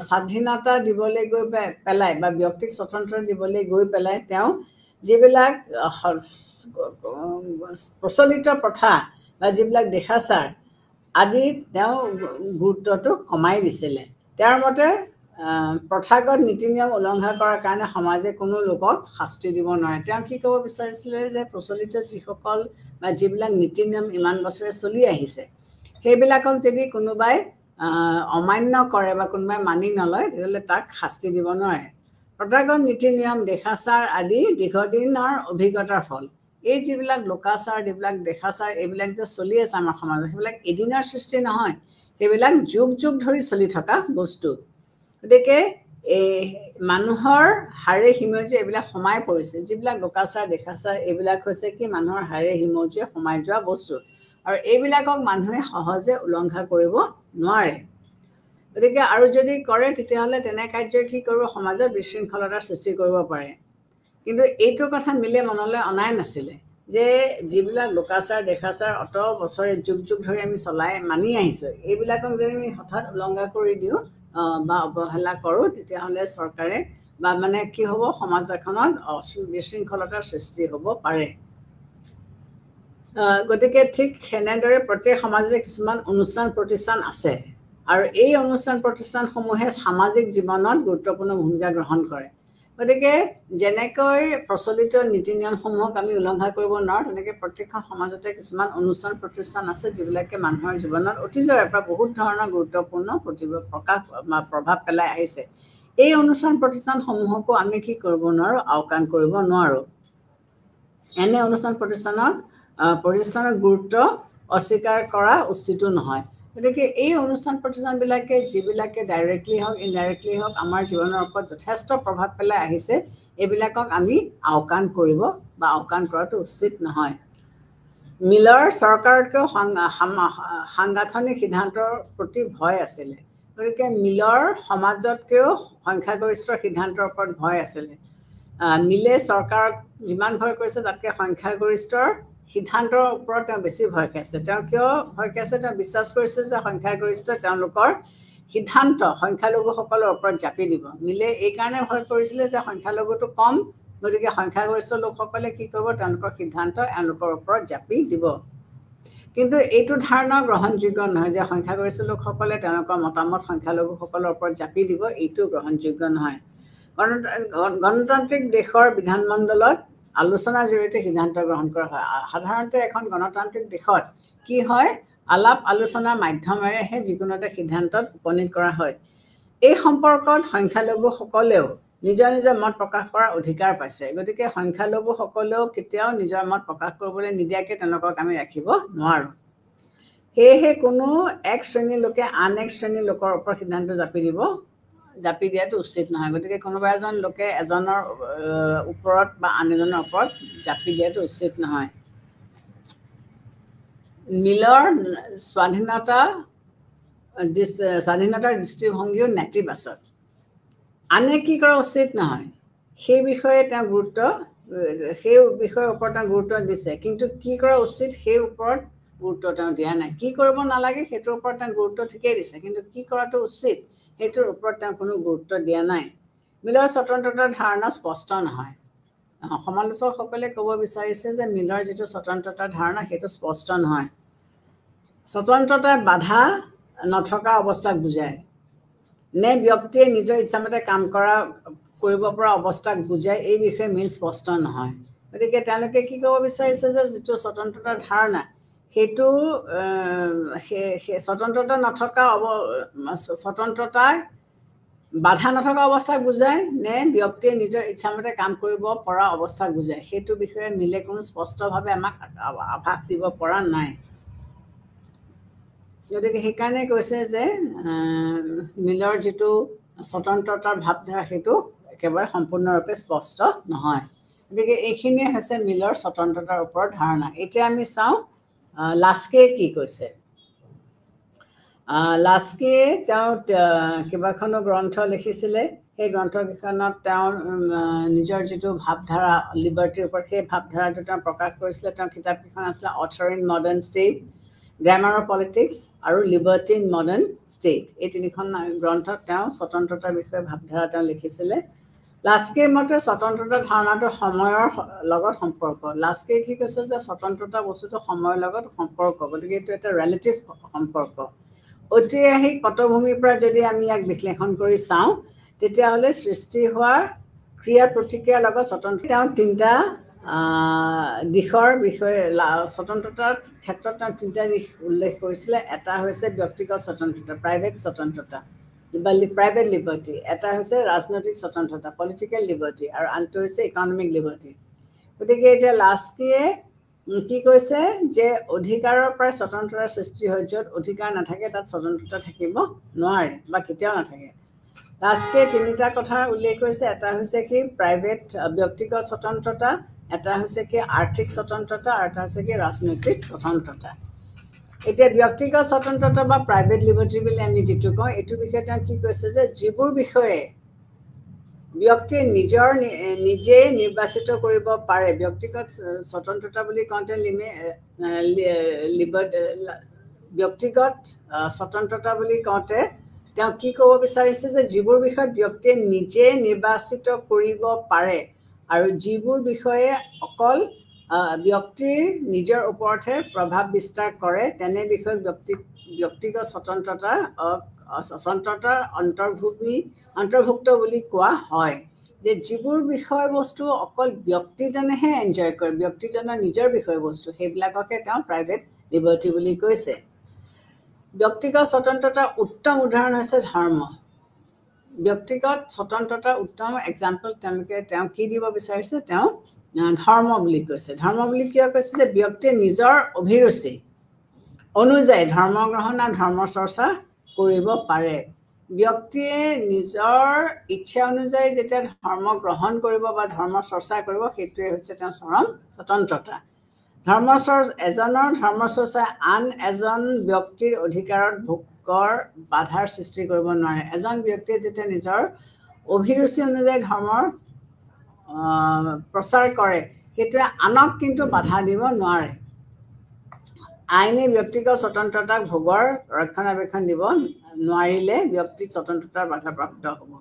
স্বাধীনতা দিবলৈ গৈ পেলাই বা ব্যক্তিক স্বতন্ত্ৰ দিবলৈ গৈ পেলাই তেওঁ যিবিলাক প্ৰচলিত প্ৰথা বা যিবিলাক দেখাচাৰ আদিত তেওঁ গুৰুত্বটো কমাই দিছিলে। তেওঁৰ মতে প্ৰথাগত নীতি নিয়ম উলংঘা কৰাৰ কাৰণে সমাজে কোনো লোকক শাস্তি দিব নোৱাৰে। তেওঁ কি ক'ব বিচাৰিছিলে যে প্ৰচলিত যিসকল বা যিবিলাক নীতি নিয়ম ইমান বছৰে চলি আহিছে সেইবিলাকক যদি কোনোবাই অমান্য কৰে বা কোনোবাই মানি নলয় তেতিয়াহ'লে তাক শাস্তি দিব নোৱাৰে। প্ৰথাগত নীতি নিয়ম দেখাচাৰ আদি দীৰ্ঘদিনৰ অভিজ্ঞতাৰ ফল। এই যিবিলাক লোকাচাৰ যিবিলাক দেখাচাৰ এইবিলাক যে চলি আছে আমাৰ সমাজত সেইবিলাক এদিনৰ সৃষ্টি নহয়, সেইবিলাক যুগ যুগ ধৰি চলি থকা বস্তু। গতিকে এই মানুহৰ হাড়ে হিমজুৱে এইবিলাক সোমাই পৰিছে। যিবিলাক লোকাচাৰ দেখাচাৰ এইবিলাক হৈছে কি মানুহৰ হাড়ে হিমজুৱে সোমাই যোৱা বস্তু, আৰু এইবিলাকক মানুহে সহজে উলংঘা কৰিব নোৱাৰে। গতিকে আৰু যদি কৰে তেতিয়াহ'লে তেনে কাৰ্যই কি কৰিব, সমাজত বিশৃংখলতাৰ সৃষ্টি কৰিব পাৰে। কিন্তু এইটো কথা মিলে মনলৈ অনাই নাছিলে যে যিবিলাক লোকাচাৰ দেখাচাৰ অত বছৰে যুগ যুগ ধৰি আমি মানি আহিছোঁ, এইবিলাকক যদি আমি হঠাৎ উলংঘা কৰি দিওঁ বা অৱহেলা কৰোঁ তেতিয়াহ'লে চৰকাৰে বা মানে কি হ'ব, সমাজ এখনত বিশৃংখলতাৰ সৃষ্টি হ'ব পাৰে। গতিকে ঠিক সেনেদৰে প্ৰত্যেক সমাজতে কিছুমান অনুষ্ঠান প্ৰতিষ্ঠান আছে, আৰু এই অনুষ্ঠান প্ৰতিষ্ঠানসমূহে সামাজিক জীৱনত গুৰুত্বপূৰ্ণ ভূমিকা গ্ৰহণ কৰে। গতিকে যেনেকৈ প্ৰচলিত নীতি নিয়মসমূহক আমি উলংঘা কৰিব নোৱাৰোঁ, তেনেকৈ প্ৰত্যেকখন সমাজতে কিছুমান অনুষ্ঠান প্ৰতিষ্ঠান আছে যিবিলাকে মানুহৰ জীৱনত অতীজৰে পৰা বহুত ধৰণৰ গুৰুত্বপূৰ্ণ প্ৰভাৱ পেলাই আহিছে। এই অনুষ্ঠান প্ৰতিষ্ঠানসমূহকো আমি কি কৰিব নোৱাৰোঁ, আওকাণ কৰিব নোৱাৰোঁ। এনে অনুষ্ঠান প্ৰতিষ্ঠানৰ গুৰুত্ব অস্বীকাৰ কৰা উচিতো নহয়। গতিকে এই অনুষ্ঠান প্ৰতিষ্ঠানবিলাকে যিবিলাকে ডাইৰেক্টলি হওক ইনডাইৰেক্টলি হওক আমাৰ জীৱনৰ ওপৰত যথেষ্ট প্ৰভাৱ পেলাই আহিছে, এইবিলাকক আমি আওকাণ কৰিব বা আওকাণ কৰাটো উচিত নহয়। মিলৰ চৰকাৰতকৈও সাংগঠনিক সিদ্ধান্তৰ প্ৰতি ভয় আছিলে। গতিকে মিলৰ সমাজতকৈও সংখ্যাগৰিষ্ঠৰ সিদ্ধান্তৰ ওপৰত ভয় আছিলে। মিলে চৰকাৰক যিমান ভয় কৰিছে তাতকৈ সংখ্যাগৰিষ্ঠৰ সিদ্ধান্তৰ ওপৰত তেওঁ বেছি ভয় খাইছে। তেওঁ কিয় ভয় খাইছে? তেওঁ বিশ্বাস কৰিছে যে সংখ্যাগৰিষ্ঠ তেওঁলোকৰ সিদ্ধান্ত সংখ্যালঘুসকলৰ ওপৰত জাপি দিব। মিলে এইকাৰণে ভয় কৰিছিলে যে সংখ্যালঘুটো কম, গতিকে সংখ্যাগৰিষ্ঠ লোকসকলে কি কৰিব, তেওঁলোকৰ সিদ্ধান্ত এওঁলোকৰ ওপৰত জাপি দিব। কিন্তু এইটো ধাৰণা গ্ৰহণযোগ্য নহয় যে সংখ্যাগৰিষ্ঠ লোকসকলে তেওঁলোকৰ মতামত সংখ্যালঘুসকলৰ ওপৰত জাপি দিব, এইটো গ্ৰহণযোগ্য নহয়। গণতান্ত্ৰিক দেশৰ বিধানমণ্ডলত আলোচনাৰ জৰিয়তে সিদ্ধান্ত গ্ৰহণ কৰা হয়। সাধাৰণতে এখন গণতান্ত্ৰিক দেশত কি হয়, আলাপ আলোচনাৰ মাধ্যমেৰেহে যিকোনো এটা সিদ্ধান্তত উপনীত কৰা হয়। এই সম্পৰ্কত সংখ্যালঘুসকলেও নিজৰ নিজৰ মত প্ৰকাশ কৰাৰ অধিকাৰ পাইছে। গতিকে সংখ্যালঘুসকলেও কেতিয়াও নিজৰ মত প্ৰকাশ কৰিবলৈ নিদিয়াকৈ তেওঁলোকক আমি ৰাখিব নোৱাৰোঁ। সেয়েহে কোনো এক শ্ৰেণীৰ লোকে আন এক শ্ৰেণীৰ লোকৰ ওপৰত সিদ্ধান্ত জাপি দিয়াটো উচিত নহয়। গতিকে কোনোবা এজন লোকে এজনৰ ওপৰত বা আন এজনৰ ওপৰত জাপি দিয়াটো উচিত নহয়। মিলৰ স্বাধীনতাৰ দৃষ্টিভংগীও নেতিবাচক। আনে কি কৰা উচিত নহয় সেই বিষয়ে তেওঁ সেই বিষয়ৰ ওপৰত তেওঁ গুৰুত্ব দিছে, কিন্তু কি কৰা উচিত সেই ওপৰত গুৰুত্ব তেওঁ দিয়া নাই। কি কৰিব নালাগে সেইটোৰ ওপৰত তেওঁ গুৰুত্ব ঠিকেই দিছে, কিন্তু কি কৰাটো উচিত সেইটোৰ ওপৰত তেওঁ কোনো গুৰুত্ব দিয়া নাই। মিলৰ স্বতন্ত্ৰতাৰ ধাৰণা স্পষ্ট নহয়। সমালোচকসকলে ক'ব বিচাৰিছে যে মিলৰ যিটো স্বতন্ত্ৰতাৰ ধাৰণা সেইটো স্পষ্ট নহয়। স্বতন্ত্ৰতাই বাধা নথকা অৱস্থাক বুজায় নে ব্যক্তিয়ে নিজৰ ইচ্ছামতে কাম কৰিব পৰা অৱস্থাক বুজায়, এই বিষয়ে মিল স্পষ্ট নহয়। গতিকে তেওঁলোকে কি ক'ব বিচাৰিছে যে যিটো স্বতন্ত্ৰতাৰ ধাৰণা সেইটো স্বতন্ত্ৰতাই বাধা নথকা অৱস্থাক বুজায় নে ব্যক্তিয়ে নিজৰ ইচ্ছামতে কাম কৰিব পৰা অৱস্থাক বুজায়, সেইটো বিষয়ে মিলে কোনো স্পষ্টভাৱে আমাক আভাস দিব পৰা নাই। গতিকে সেইকাৰণে কৈছে যে মিলৰ যিটো স্বতন্ত্ৰতাৰ ভাৱধাৰা সেইটো একেবাৰে সম্পূৰ্ণৰূপে স্পষ্ট নহয়। গতিকে এইখিনিয়ে হৈছে মিলৰ স্বতন্ত্ৰতাৰ ওপৰত ধাৰণা। এতিয়া আমি চাওঁ লাস্কিয়ে কি কৈছে। লাস্কিয়ে তেওঁ কেইবাখনো গ্ৰন্থ লিখিছিলে। সেই গ্ৰন্থকেইখনত তেওঁ নিজৰ যিটো ভাৱধাৰা লিবাৰ্টিৰ ওপৰত সেই ভাৱধাৰাটো তেওঁ প্ৰকাশ কৰিছিলে। তেওঁ কিতাপকেইখন আছিলে author in modern state, grammar of politics আৰু লিবাৰ্টি ইন মডাৰ্ণ ষ্টেট। এই তিনিখন গ্ৰন্থত তেওঁ স্বতন্ত্ৰতাৰ বিষয়ে ভাৱধাৰা তেওঁ লিখিছিলে। লাস্কিৰ মতে স্বতন্ত্ৰতাৰ ধাৰণাটো সময়ৰ লগত সম্পৰ্ক। লাস্কিয়ে কি কৈছে যে স্বতন্ত্ৰতা বস্তুটো সময়ৰ লগত সম্পৰ্ক, গতিকে এইটো এটা ৰিলেটিভ সম্পৰ্ক। ঐতিহাসিক পটভূমিৰ পৰা যদি আমি ইয়াক বিশ্লেষণ কৰি চাওঁ তেতিয়াহ'লে সৃষ্টি হোৱা ক্ৰিয়া প্ৰতিক্ৰিয়াৰ লগত স্বতন্ত্ৰ তেওঁ তিনিটা দিশৰ বিষয়ে স্বতন্ত্ৰতাৰ ক্ষেত্ৰত তেওঁ তিনিটা দিশ উল্লেখ কৰিছিলে। এটা হৈছে ব্যক্তিগত স্বতন্ত্ৰতা, প্ৰাইভেট স্বতন্ত্ৰতা বা প্ৰাইভেট লিবাৰ্টি, এটা হৈছে ৰাজনৈতিক স্বতন্ত্ৰতা, পলিটিকেল লিবাৰ্টি, আৰু আনটো হৈছে ইকনমিক লিবাৰ্টি। গতিকে এতিয়া লাস্কিয়ে কি কৈছে যে অধিকাৰৰ পৰাই স্বতন্ত্ৰতাৰ সৃষ্টি হয়, য'ত অধিকাৰ নাথাকে তাত স্বতন্ত্ৰতা থাকিব নোৱাৰে বা কেতিয়াও নাথাকে। লাস্কিয়ে তিনিটা কথা উল্লেখ কৰিছে। এটা হৈছে কি ব্যক্তিগত স্বতন্ত্ৰতা, এটা হৈছে কি আৰ্থিক স্বতন্ত্ৰতা, আৰু এটা হৈছে কি ৰাজনৈতিক স্বতন্ত্ৰতা। এতিয়া ব্যক্তিগত স্বতন্ত্ৰতা বা প্ৰাইভেট লিবাৰ্টি বুলি আমি যিটো কওঁ, এইটোৰ বিষয়ে তেওঁ কি কৈছে যে যিবোৰ বিষয়ে ব্যক্তিয়ে নিজে নিৰ্বাচিত কৰিব পাৰে। ব্যক্তিগত স্বতন্ত্ৰতা বুলি কওঁতে ব্যক্তিগত স্বতন্ত্ৰতা বুলি কওঁতে তেওঁ কি ক'ব বিচাৰিছে যে যিবোৰ বিষয়ত ব্যক্তিয়ে নিজে নিৰ্বাচিত কৰিব পাৰে আৰু যিবোৰ বিষয়ে অকল ব্যক্তিৰ নিজৰ ওপৰতহে প্ৰভাৱ বিস্তাৰ কৰে, তেনে বিষয়ক ব্যক্তিগত স্বতন্ত্ৰতাৰ অন্তৰ্ভুক্ত বুলি কোৱা হয়। যে যিবোৰ বিষয়বস্তু অকল ব্যক্তিজনেহে এনজয় কৰে, ব্যক্তিজনৰ নিজৰ বিষয়বস্তু, সেইবিলাককে তেওঁ প্ৰাইভেট লিবাৰ্টি বুলি কৈছে। ব্যক্তিগত স্বতন্ত্ৰতাৰ উত্তম উদাহৰণ হৈছে ধৰ্ম। ব্যক্তিগত স্বতন্ত্ৰতাৰ উত্তম এক্সাম্পল তেওঁ কি দিব বিচাৰিছে, তেওঁ ধৰ্ম বুলি কৈছে। ধৰ্ম বুলি কিয় কৈছে যে ব্যক্তিয়ে নিজৰ অভিৰুচি অনুযায়ী ধৰ্ম গ্ৰহণ আৰু ধৰ্ম চৰ্চা কৰিব পাৰে। ব্যক্তিয়ে নিজৰ ইচ্ছা অনুযায়ী যেতিয়া ধৰ্ম গ্ৰহণ কৰিব বা ধৰ্ম চৰ্চা কৰিব, সেইটোৱে হৈছে তেওঁ চৰম স্বতন্ত্ৰতা। এজনৰ ধৰ্ম চৰ্চাই আন এজন ব্যক্তিৰ অধিকাৰত ভোগৰ বাধাৰ সৃষ্টি কৰিব নোৱাৰে। এজন ব্যক্তিয়ে যেতিয়া নিজৰ অভিৰুচি অনুযায়ী ধৰ্মৰ প্ৰচাৰ কৰে, সেইটোৱে আনক কিন্তু বাধা দিব নোৱাৰে। আইনে ব্যক্তিগত স্বতন্ত্ৰতাক ভোগৰ ৰক্ষণাবেক্ষণ দিব নোৱাৰিলে ব্যক্তিৰ স্বতন্ত্ৰতাৰ বাধাপ্ৰাপ্ত হ'ব।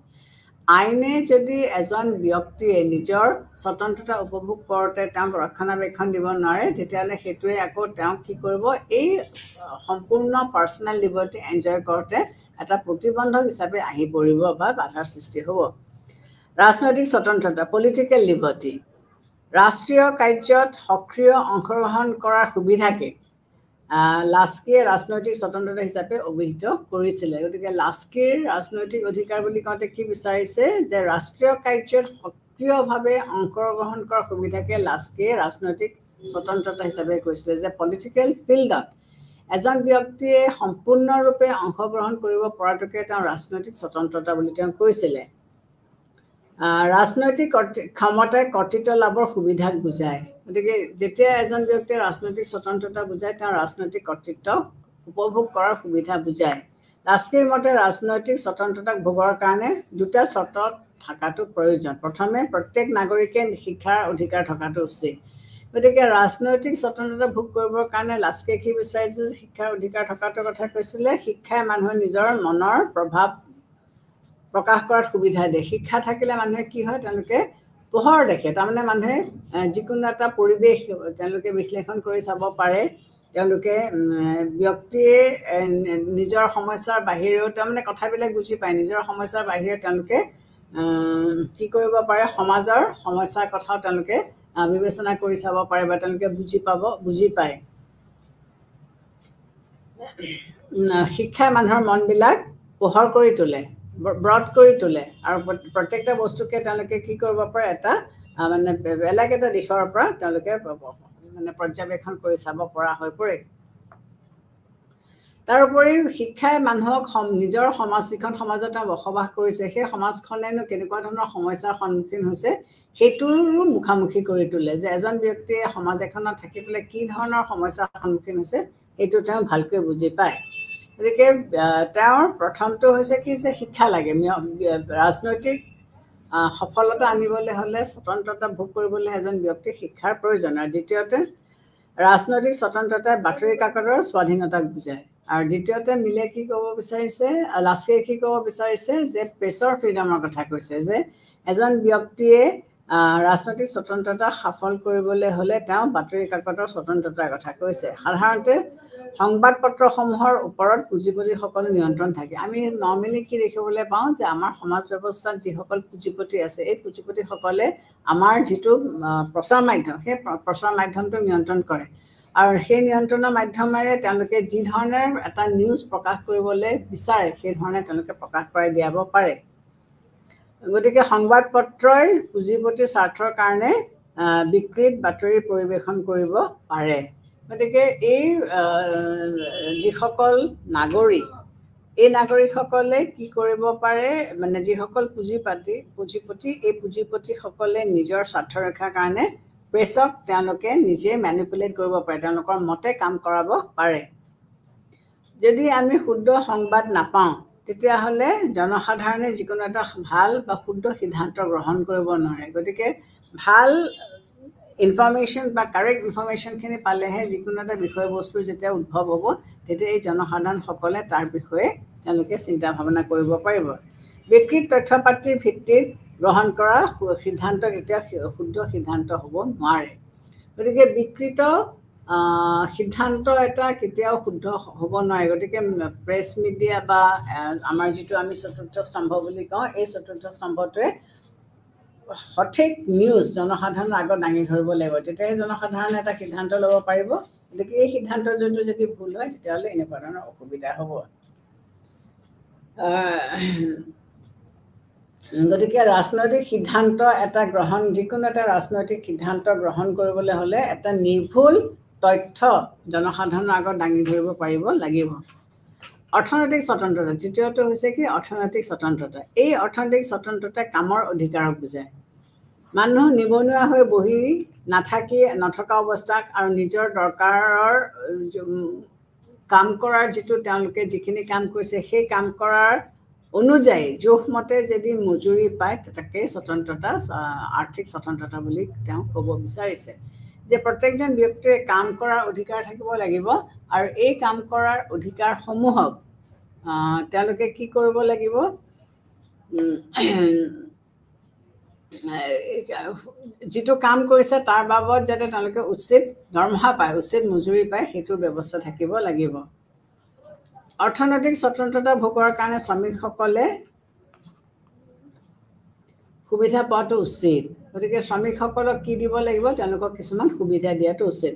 আইনে যদি এজন ব্যক্তিয়ে নিজৰ স্বতন্ত্ৰতা উপভোগ কৰোঁতে তেওঁক ৰক্ষণাবেক্ষণ দিব নোৱাৰে, তেতিয়াহ'লে সেইটোৱে আকৌ তেওঁক কি কৰিব, এই সম্পূৰ্ণ পাৰ্চনেল লিবাৰ্টি এনজয় কৰোঁতে এটা প্ৰতিবন্ধক হিচাপে আহি পৰিব বা বাধাৰ সৃষ্টি হ'ব। ৰাজনৈতিক স্বতন্ত্ৰতা, পলিটিকেল লিবাৰ্টি, ৰাষ্ট্ৰীয় কাৰ্যত সক্ৰিয় অংশগ্ৰহণ কৰাৰ সুবিধাকে লাস্কিয়ে ৰাজনৈতিক স্বতন্ত্ৰতা হিচাপে অভিহিত কৰিছিলে। গতিকে লাস্কিৰ ৰাজনৈতিক অধিকাৰ বুলি কওঁতে কি বিচাৰিছে যে ৰাষ্ট্ৰীয় কাৰ্যত সক্ৰিয়ভাৱে অংশগ্ৰহণ কৰাৰ সুবিধাকে লাস্কিয়ে ৰাজনৈতিক স্বতন্ত্ৰতা হিচাপে কৈছিলে, যে পলিটিকেল ফিল্ডত এজন ব্যক্তিয়ে সম্পূৰ্ণৰূপে অংশগ্ৰহণ কৰিব পৰাটোকে তেওঁ ৰাজনৈতিক স্বতন্ত্ৰতা বুলি তেওঁ কৈছিলে। ৰাজনৈতিক ক্ষমতাই কৰ্তৃত্ব লাভৰ সুবিধাক বুজায়। গতিকে যেতিয়া এজন ব্যক্তিয়ে ৰাজনৈতিক স্বতন্ত্ৰতা বুজায়, তেওঁ ৰাজনৈতিক কৰ্তৃত্ব উপভোগ কৰাৰ সুবিধা বুজায়। লাস্কিৰ মতে ৰাজনৈতিক স্বতন্ত্ৰতাক ভোগৰ কাৰণে দুটা চৰ্ত থকাটো প্ৰয়োজন। প্ৰথমে প্ৰত্যেক নাগৰিকে শিক্ষাৰ অধিকাৰ থকাটো উচিত। গতিকে ৰাজনৈতিক স্বতন্ত্ৰতা ভোগ কৰিবৰ কাৰণে লাস্কিয়ে কি বিচাৰিছে, শিক্ষাৰ অধিকাৰ থকাটোৰ কথা কৈছিলে। শিক্ষাই মানুহৰ নিজৰ মনৰ প্ৰভাৱ প্ৰকাশ কৰাত সুবিধা দিয়ে। শিক্ষা থাকিলে মানুহে কি হয়, তেওঁলোকে পোহৰ দেখে। তাৰমানে মানুহে যিকোনো এটা পৰিৱেশ তেওঁলোকে বিশ্লেষণ কৰি চাব পাৰে। তেওঁলোকে ব্যক্তিয়ে নিজৰ সমস্যাৰ বাহিৰেও তাৰমানে কথাবিলাক বুজি পায়। নিজৰ সমস্যাৰ বাহিৰে তেওঁলোকে কি কৰিব পাৰে, সমাজৰ সমস্যাৰ কথাও তেওঁলোকে বিবেচনা কৰি চাব পাৰে বা তেওঁলোকে বুজি পায়। শিক্ষাই মানুহৰ মনবিলাক পোহৰ কৰি তোলে, ব্ৰড কৰি তোলে, আৰু প্ৰত্যেকটা বস্তুকে তেওঁলোকে কি কৰিব পাৰে, এটা মানে বেলেগ এটা দিশৰ পৰা তেওঁলোকে মানে পৰ্যবেক্ষণ কৰি চাব পৰা হৈ পৰে। তাৰোপৰি শিক্ষাই মানুহক নিজৰ যিখন সমাজত তেওঁ বসবাস কৰিছে, সেই সমাজখনেনো কেনেকুৱা ধৰণৰ সমস্যাৰ সন্মুখীন হৈছে সেইটোৰো মুখামুখি কৰি তোলে। যে এজন ব্যক্তিয়ে সমাজ এখনত থাকি পেলাই কি ধৰণৰ সমস্যাৰ সন্মুখীন হৈছে সেইটো তেওঁ ভালকৈ বুজি পায়। গতিকে তেওঁৰ প্ৰথমটো হৈছে কি, যে শিক্ষা লাগে। ৰাজনৈতিক সফলতা আনিবলৈ হ'লে, স্বতন্ত্ৰতা ভোগ কৰিবলৈ এজন ব্যক্তিক শিক্ষাৰ প্ৰয়োজন। আৰু দ্বিতীয়তে ৰাজনৈতিক স্বতন্ত্ৰতাই বাতৰি কাকতৰ স্বাধীনতাক বুজায়। আৰু দ্বিতীয়তে মিলে কি ক'ব বিচাৰিছে, লাস্কিয়ে কি ক'ব বিচাৰিছে, যে প্ৰেছৰ ফ্ৰীডমৰ কথা কৈছে। যে এজন ব্যক্তিয়ে ৰাজনৈতিক স্বতন্ত্ৰতা সফল কৰিবলৈ হ'লে তেওঁ বাতৰি কাকতৰ স্বতন্ত্ৰতাৰ কথা কৈছে। সাধাৰণতে সংবাদ পত্ৰসমূহৰ ওপৰত পুঁজিপতিসকল নিয়ন্ত্ৰণ থাকে। আমি নৰ্মেলি কি দেখিবলৈ পাওঁ, যে আমাৰ সমাজ ব্যৱস্থাত যিসকল পুঁজিপতি আছে, এই পুঁজিপতিসকলে আমাৰ যিটো প্ৰচাৰ মাধ্যম, সেই প্ৰচাৰ মাধ্যমটো নিয়ন্ত্ৰণ কৰে। আৰু সেই নিয়ন্ত্ৰণৰ মাধ্যমেৰে তেওঁলোকে যি ধৰণৰ এটা নিউজ প্ৰকাশ কৰিবলৈ বিচাৰে, সেই ধৰণে তেওঁলোকে প্ৰকাশ কৰাই দিয়াব পাৰে। গতিকে সংবাদ পত্ৰই পুঁজিপতিৰ স্বাৰ্থৰ কাৰণে বিকৃত বাতৰি পৰিৱেশন কৰিব পাৰে। গতিকে এই যিসকল নাগৰিক, এই নাগৰিকসকলে কি কৰিব পাৰে, মানে যিসকল পুঁজিপতি, এই পুঁজিপতিসকলে নিজৰ স্বাৰ্থ ৰক্ষাৰ কাৰণে প্ৰেছক তেওঁলোকে নিজে মেনিপুলেট কৰিব পাৰে, তেওঁলোকৰ মতে কাম কৰাব পাৰে। যদি আমি শুদ্ধ সংবাদ নাপাওঁ, তেতিয়াহ'লে জনসাধাৰণে যিকোনো এটা ভাল বা শুদ্ধ সিদ্ধান্ত গ্ৰহণ কৰিব নোৱাৰে। গতিকে ভাল ইনফৰ্মেশ্যন বা কাৰেক্ট ইনফৰ্মেশ্যনখিনি পালেহে যিকোনো এটা বিষয়বস্তুৰ যেতিয়া উদ্ভৱ হ'ব, তেতিয়া এই জনসাধাৰণসকলে তাৰ বিষয়ে তেওঁলোকে চিন্তা ভাৱনা কৰিব পাৰিব। বিকৃত তথ্য পাতিৰ ভিত্তিত গ্ৰহণ কৰা সিদ্ধান্ত কেতিয়াও শুদ্ধ সিদ্ধান্ত হ'ব নোৱাৰে। গতিকে বিকৃত সিদ্ধান্ত এটা কেতিয়াও শুদ্ধ হ'ব নোৱাৰে। গতিকে প্ৰেছ মিডিয়া বা আমাৰ যিটো আমি চতুৰ্থ স্তম্ভ বুলি কওঁ, এই চতুৰ্থ স্তম্ভটোৱে সঠিক নিউজ জনসাধাৰণৰ আগত দাঙি ধৰিব লাগিব, তেতিয়াহে জনসাধাৰণে এটা সিদ্ধান্ত ল'ব পাৰিব। গতিকে এই সিদ্ধান্ত যদি ভুল হয়, তেতিয়াহ'লে এনেকুৱা ধৰণৰ অসুবিধা হ'ব। গতিকে ৰাজনৈতিক সিদ্ধান্ত এটা যিকোনো এটা ৰাজনৈতিক সিদ্ধান্ত গ্ৰহণ কৰিবলৈ হ'লে এটা নিৰ্ভুল তথ্য জনসাধাৰণৰ আগত দাঙি ধৰিব পাৰিব লাগিব। অৰ্থনৈতিক স্বতন্ত্ৰতা, তৃতীয়টো হৈছে কি, অৰ্থনৈতিক স্বতন্ত্ৰতা। এই অৰ্থনৈতিক স্বতন্ত্ৰতাই কামৰ অধিকাৰক বুজায়। মানুহ নিবনুৱা হৈ বহি নথকা অৱস্থাক আৰু নিজৰ দৰকাৰৰ কাম কৰাৰ তেওঁলোকে যিখিনি কাম কৰিছে, সেই কাম কৰাৰ অনুযায়ী জোখমতে যদি মজুৰি পায়, তাকেই স্বতন্ত্ৰতা, আৰ্থিক স্বতন্ত্ৰতা বুলি তেওঁ ক'ব বিচাৰিছে। যে প্ৰত্যেকজন ব্যক্তিয়ে কাম কৰাৰ অধিকাৰ থাকিব লাগিব, আৰু এই কাম কৰাৰ অধিকাৰসমূহক তেওঁলোকে কি কৰিব লাগিব, যিটো কাম কৰিছে তাৰ বাবদ যাতে তেওঁলোকে উচিত দৰমহা পায়, উচিত মজুৰি পায়, সেইটোৰ ব্যৱস্থা থাকিব লাগিব। অৰ্থনৈতিক স্বতন্ত্ৰতা ভোগৰ কাৰণে শ্ৰমিকসকলে সুবিধা পোৱাটো উচিত। গতিকে শ্ৰমিকসকলক কি দিব লাগিব, তেওঁলোকক কিছুমান সুবিধা দিয়াটো উচিত।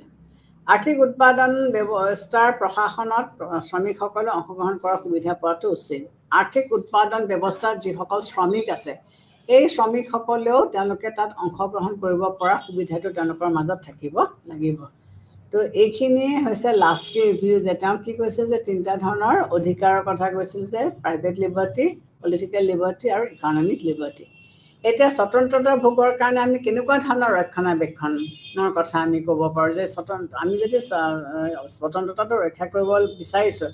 আৰ্থিক উৎপাদন ব্যৱস্থাৰ প্ৰশাসনত শ্ৰমিকসকলে অংশগ্ৰহণ কৰাৰ সুবিধা পোৱাটো উচিত আৰ্থিক উৎপাদন ব্যৱস্থাত যিসকল শ্ৰমিক আছে এই শ্ৰমিকসকলেও তেওঁলোকে তাত অংশগ্ৰহণ কৰিব পৰা সুবিধাটো তেওঁলোকৰ মাজত থাকিব লাগিব তো এইখিনিয়ে হৈছে লাষ্ট ৰিভিউ যে তেওঁ কি কৈছে যে তিনিটা ধৰণৰ অধিকাৰৰ কথা কৈছিল যে প্ৰাইভেট লিবাৰ্টি পলিটিকেল লিবাৰ্টি আৰু ইকনমিক লিবাৰ্টি এতিয়া স্বতন্ত্ৰতা ভোগৰ কাৰণে আমি কেনেকুৱা ধৰণৰ ৰক্ষণাবেক্ষণৰ কথা আমি ক'ব পাৰোঁ যে আমি যদি স্বতন্ত্ৰতাটো ৰক্ষা কৰিব বিচাৰিছোঁ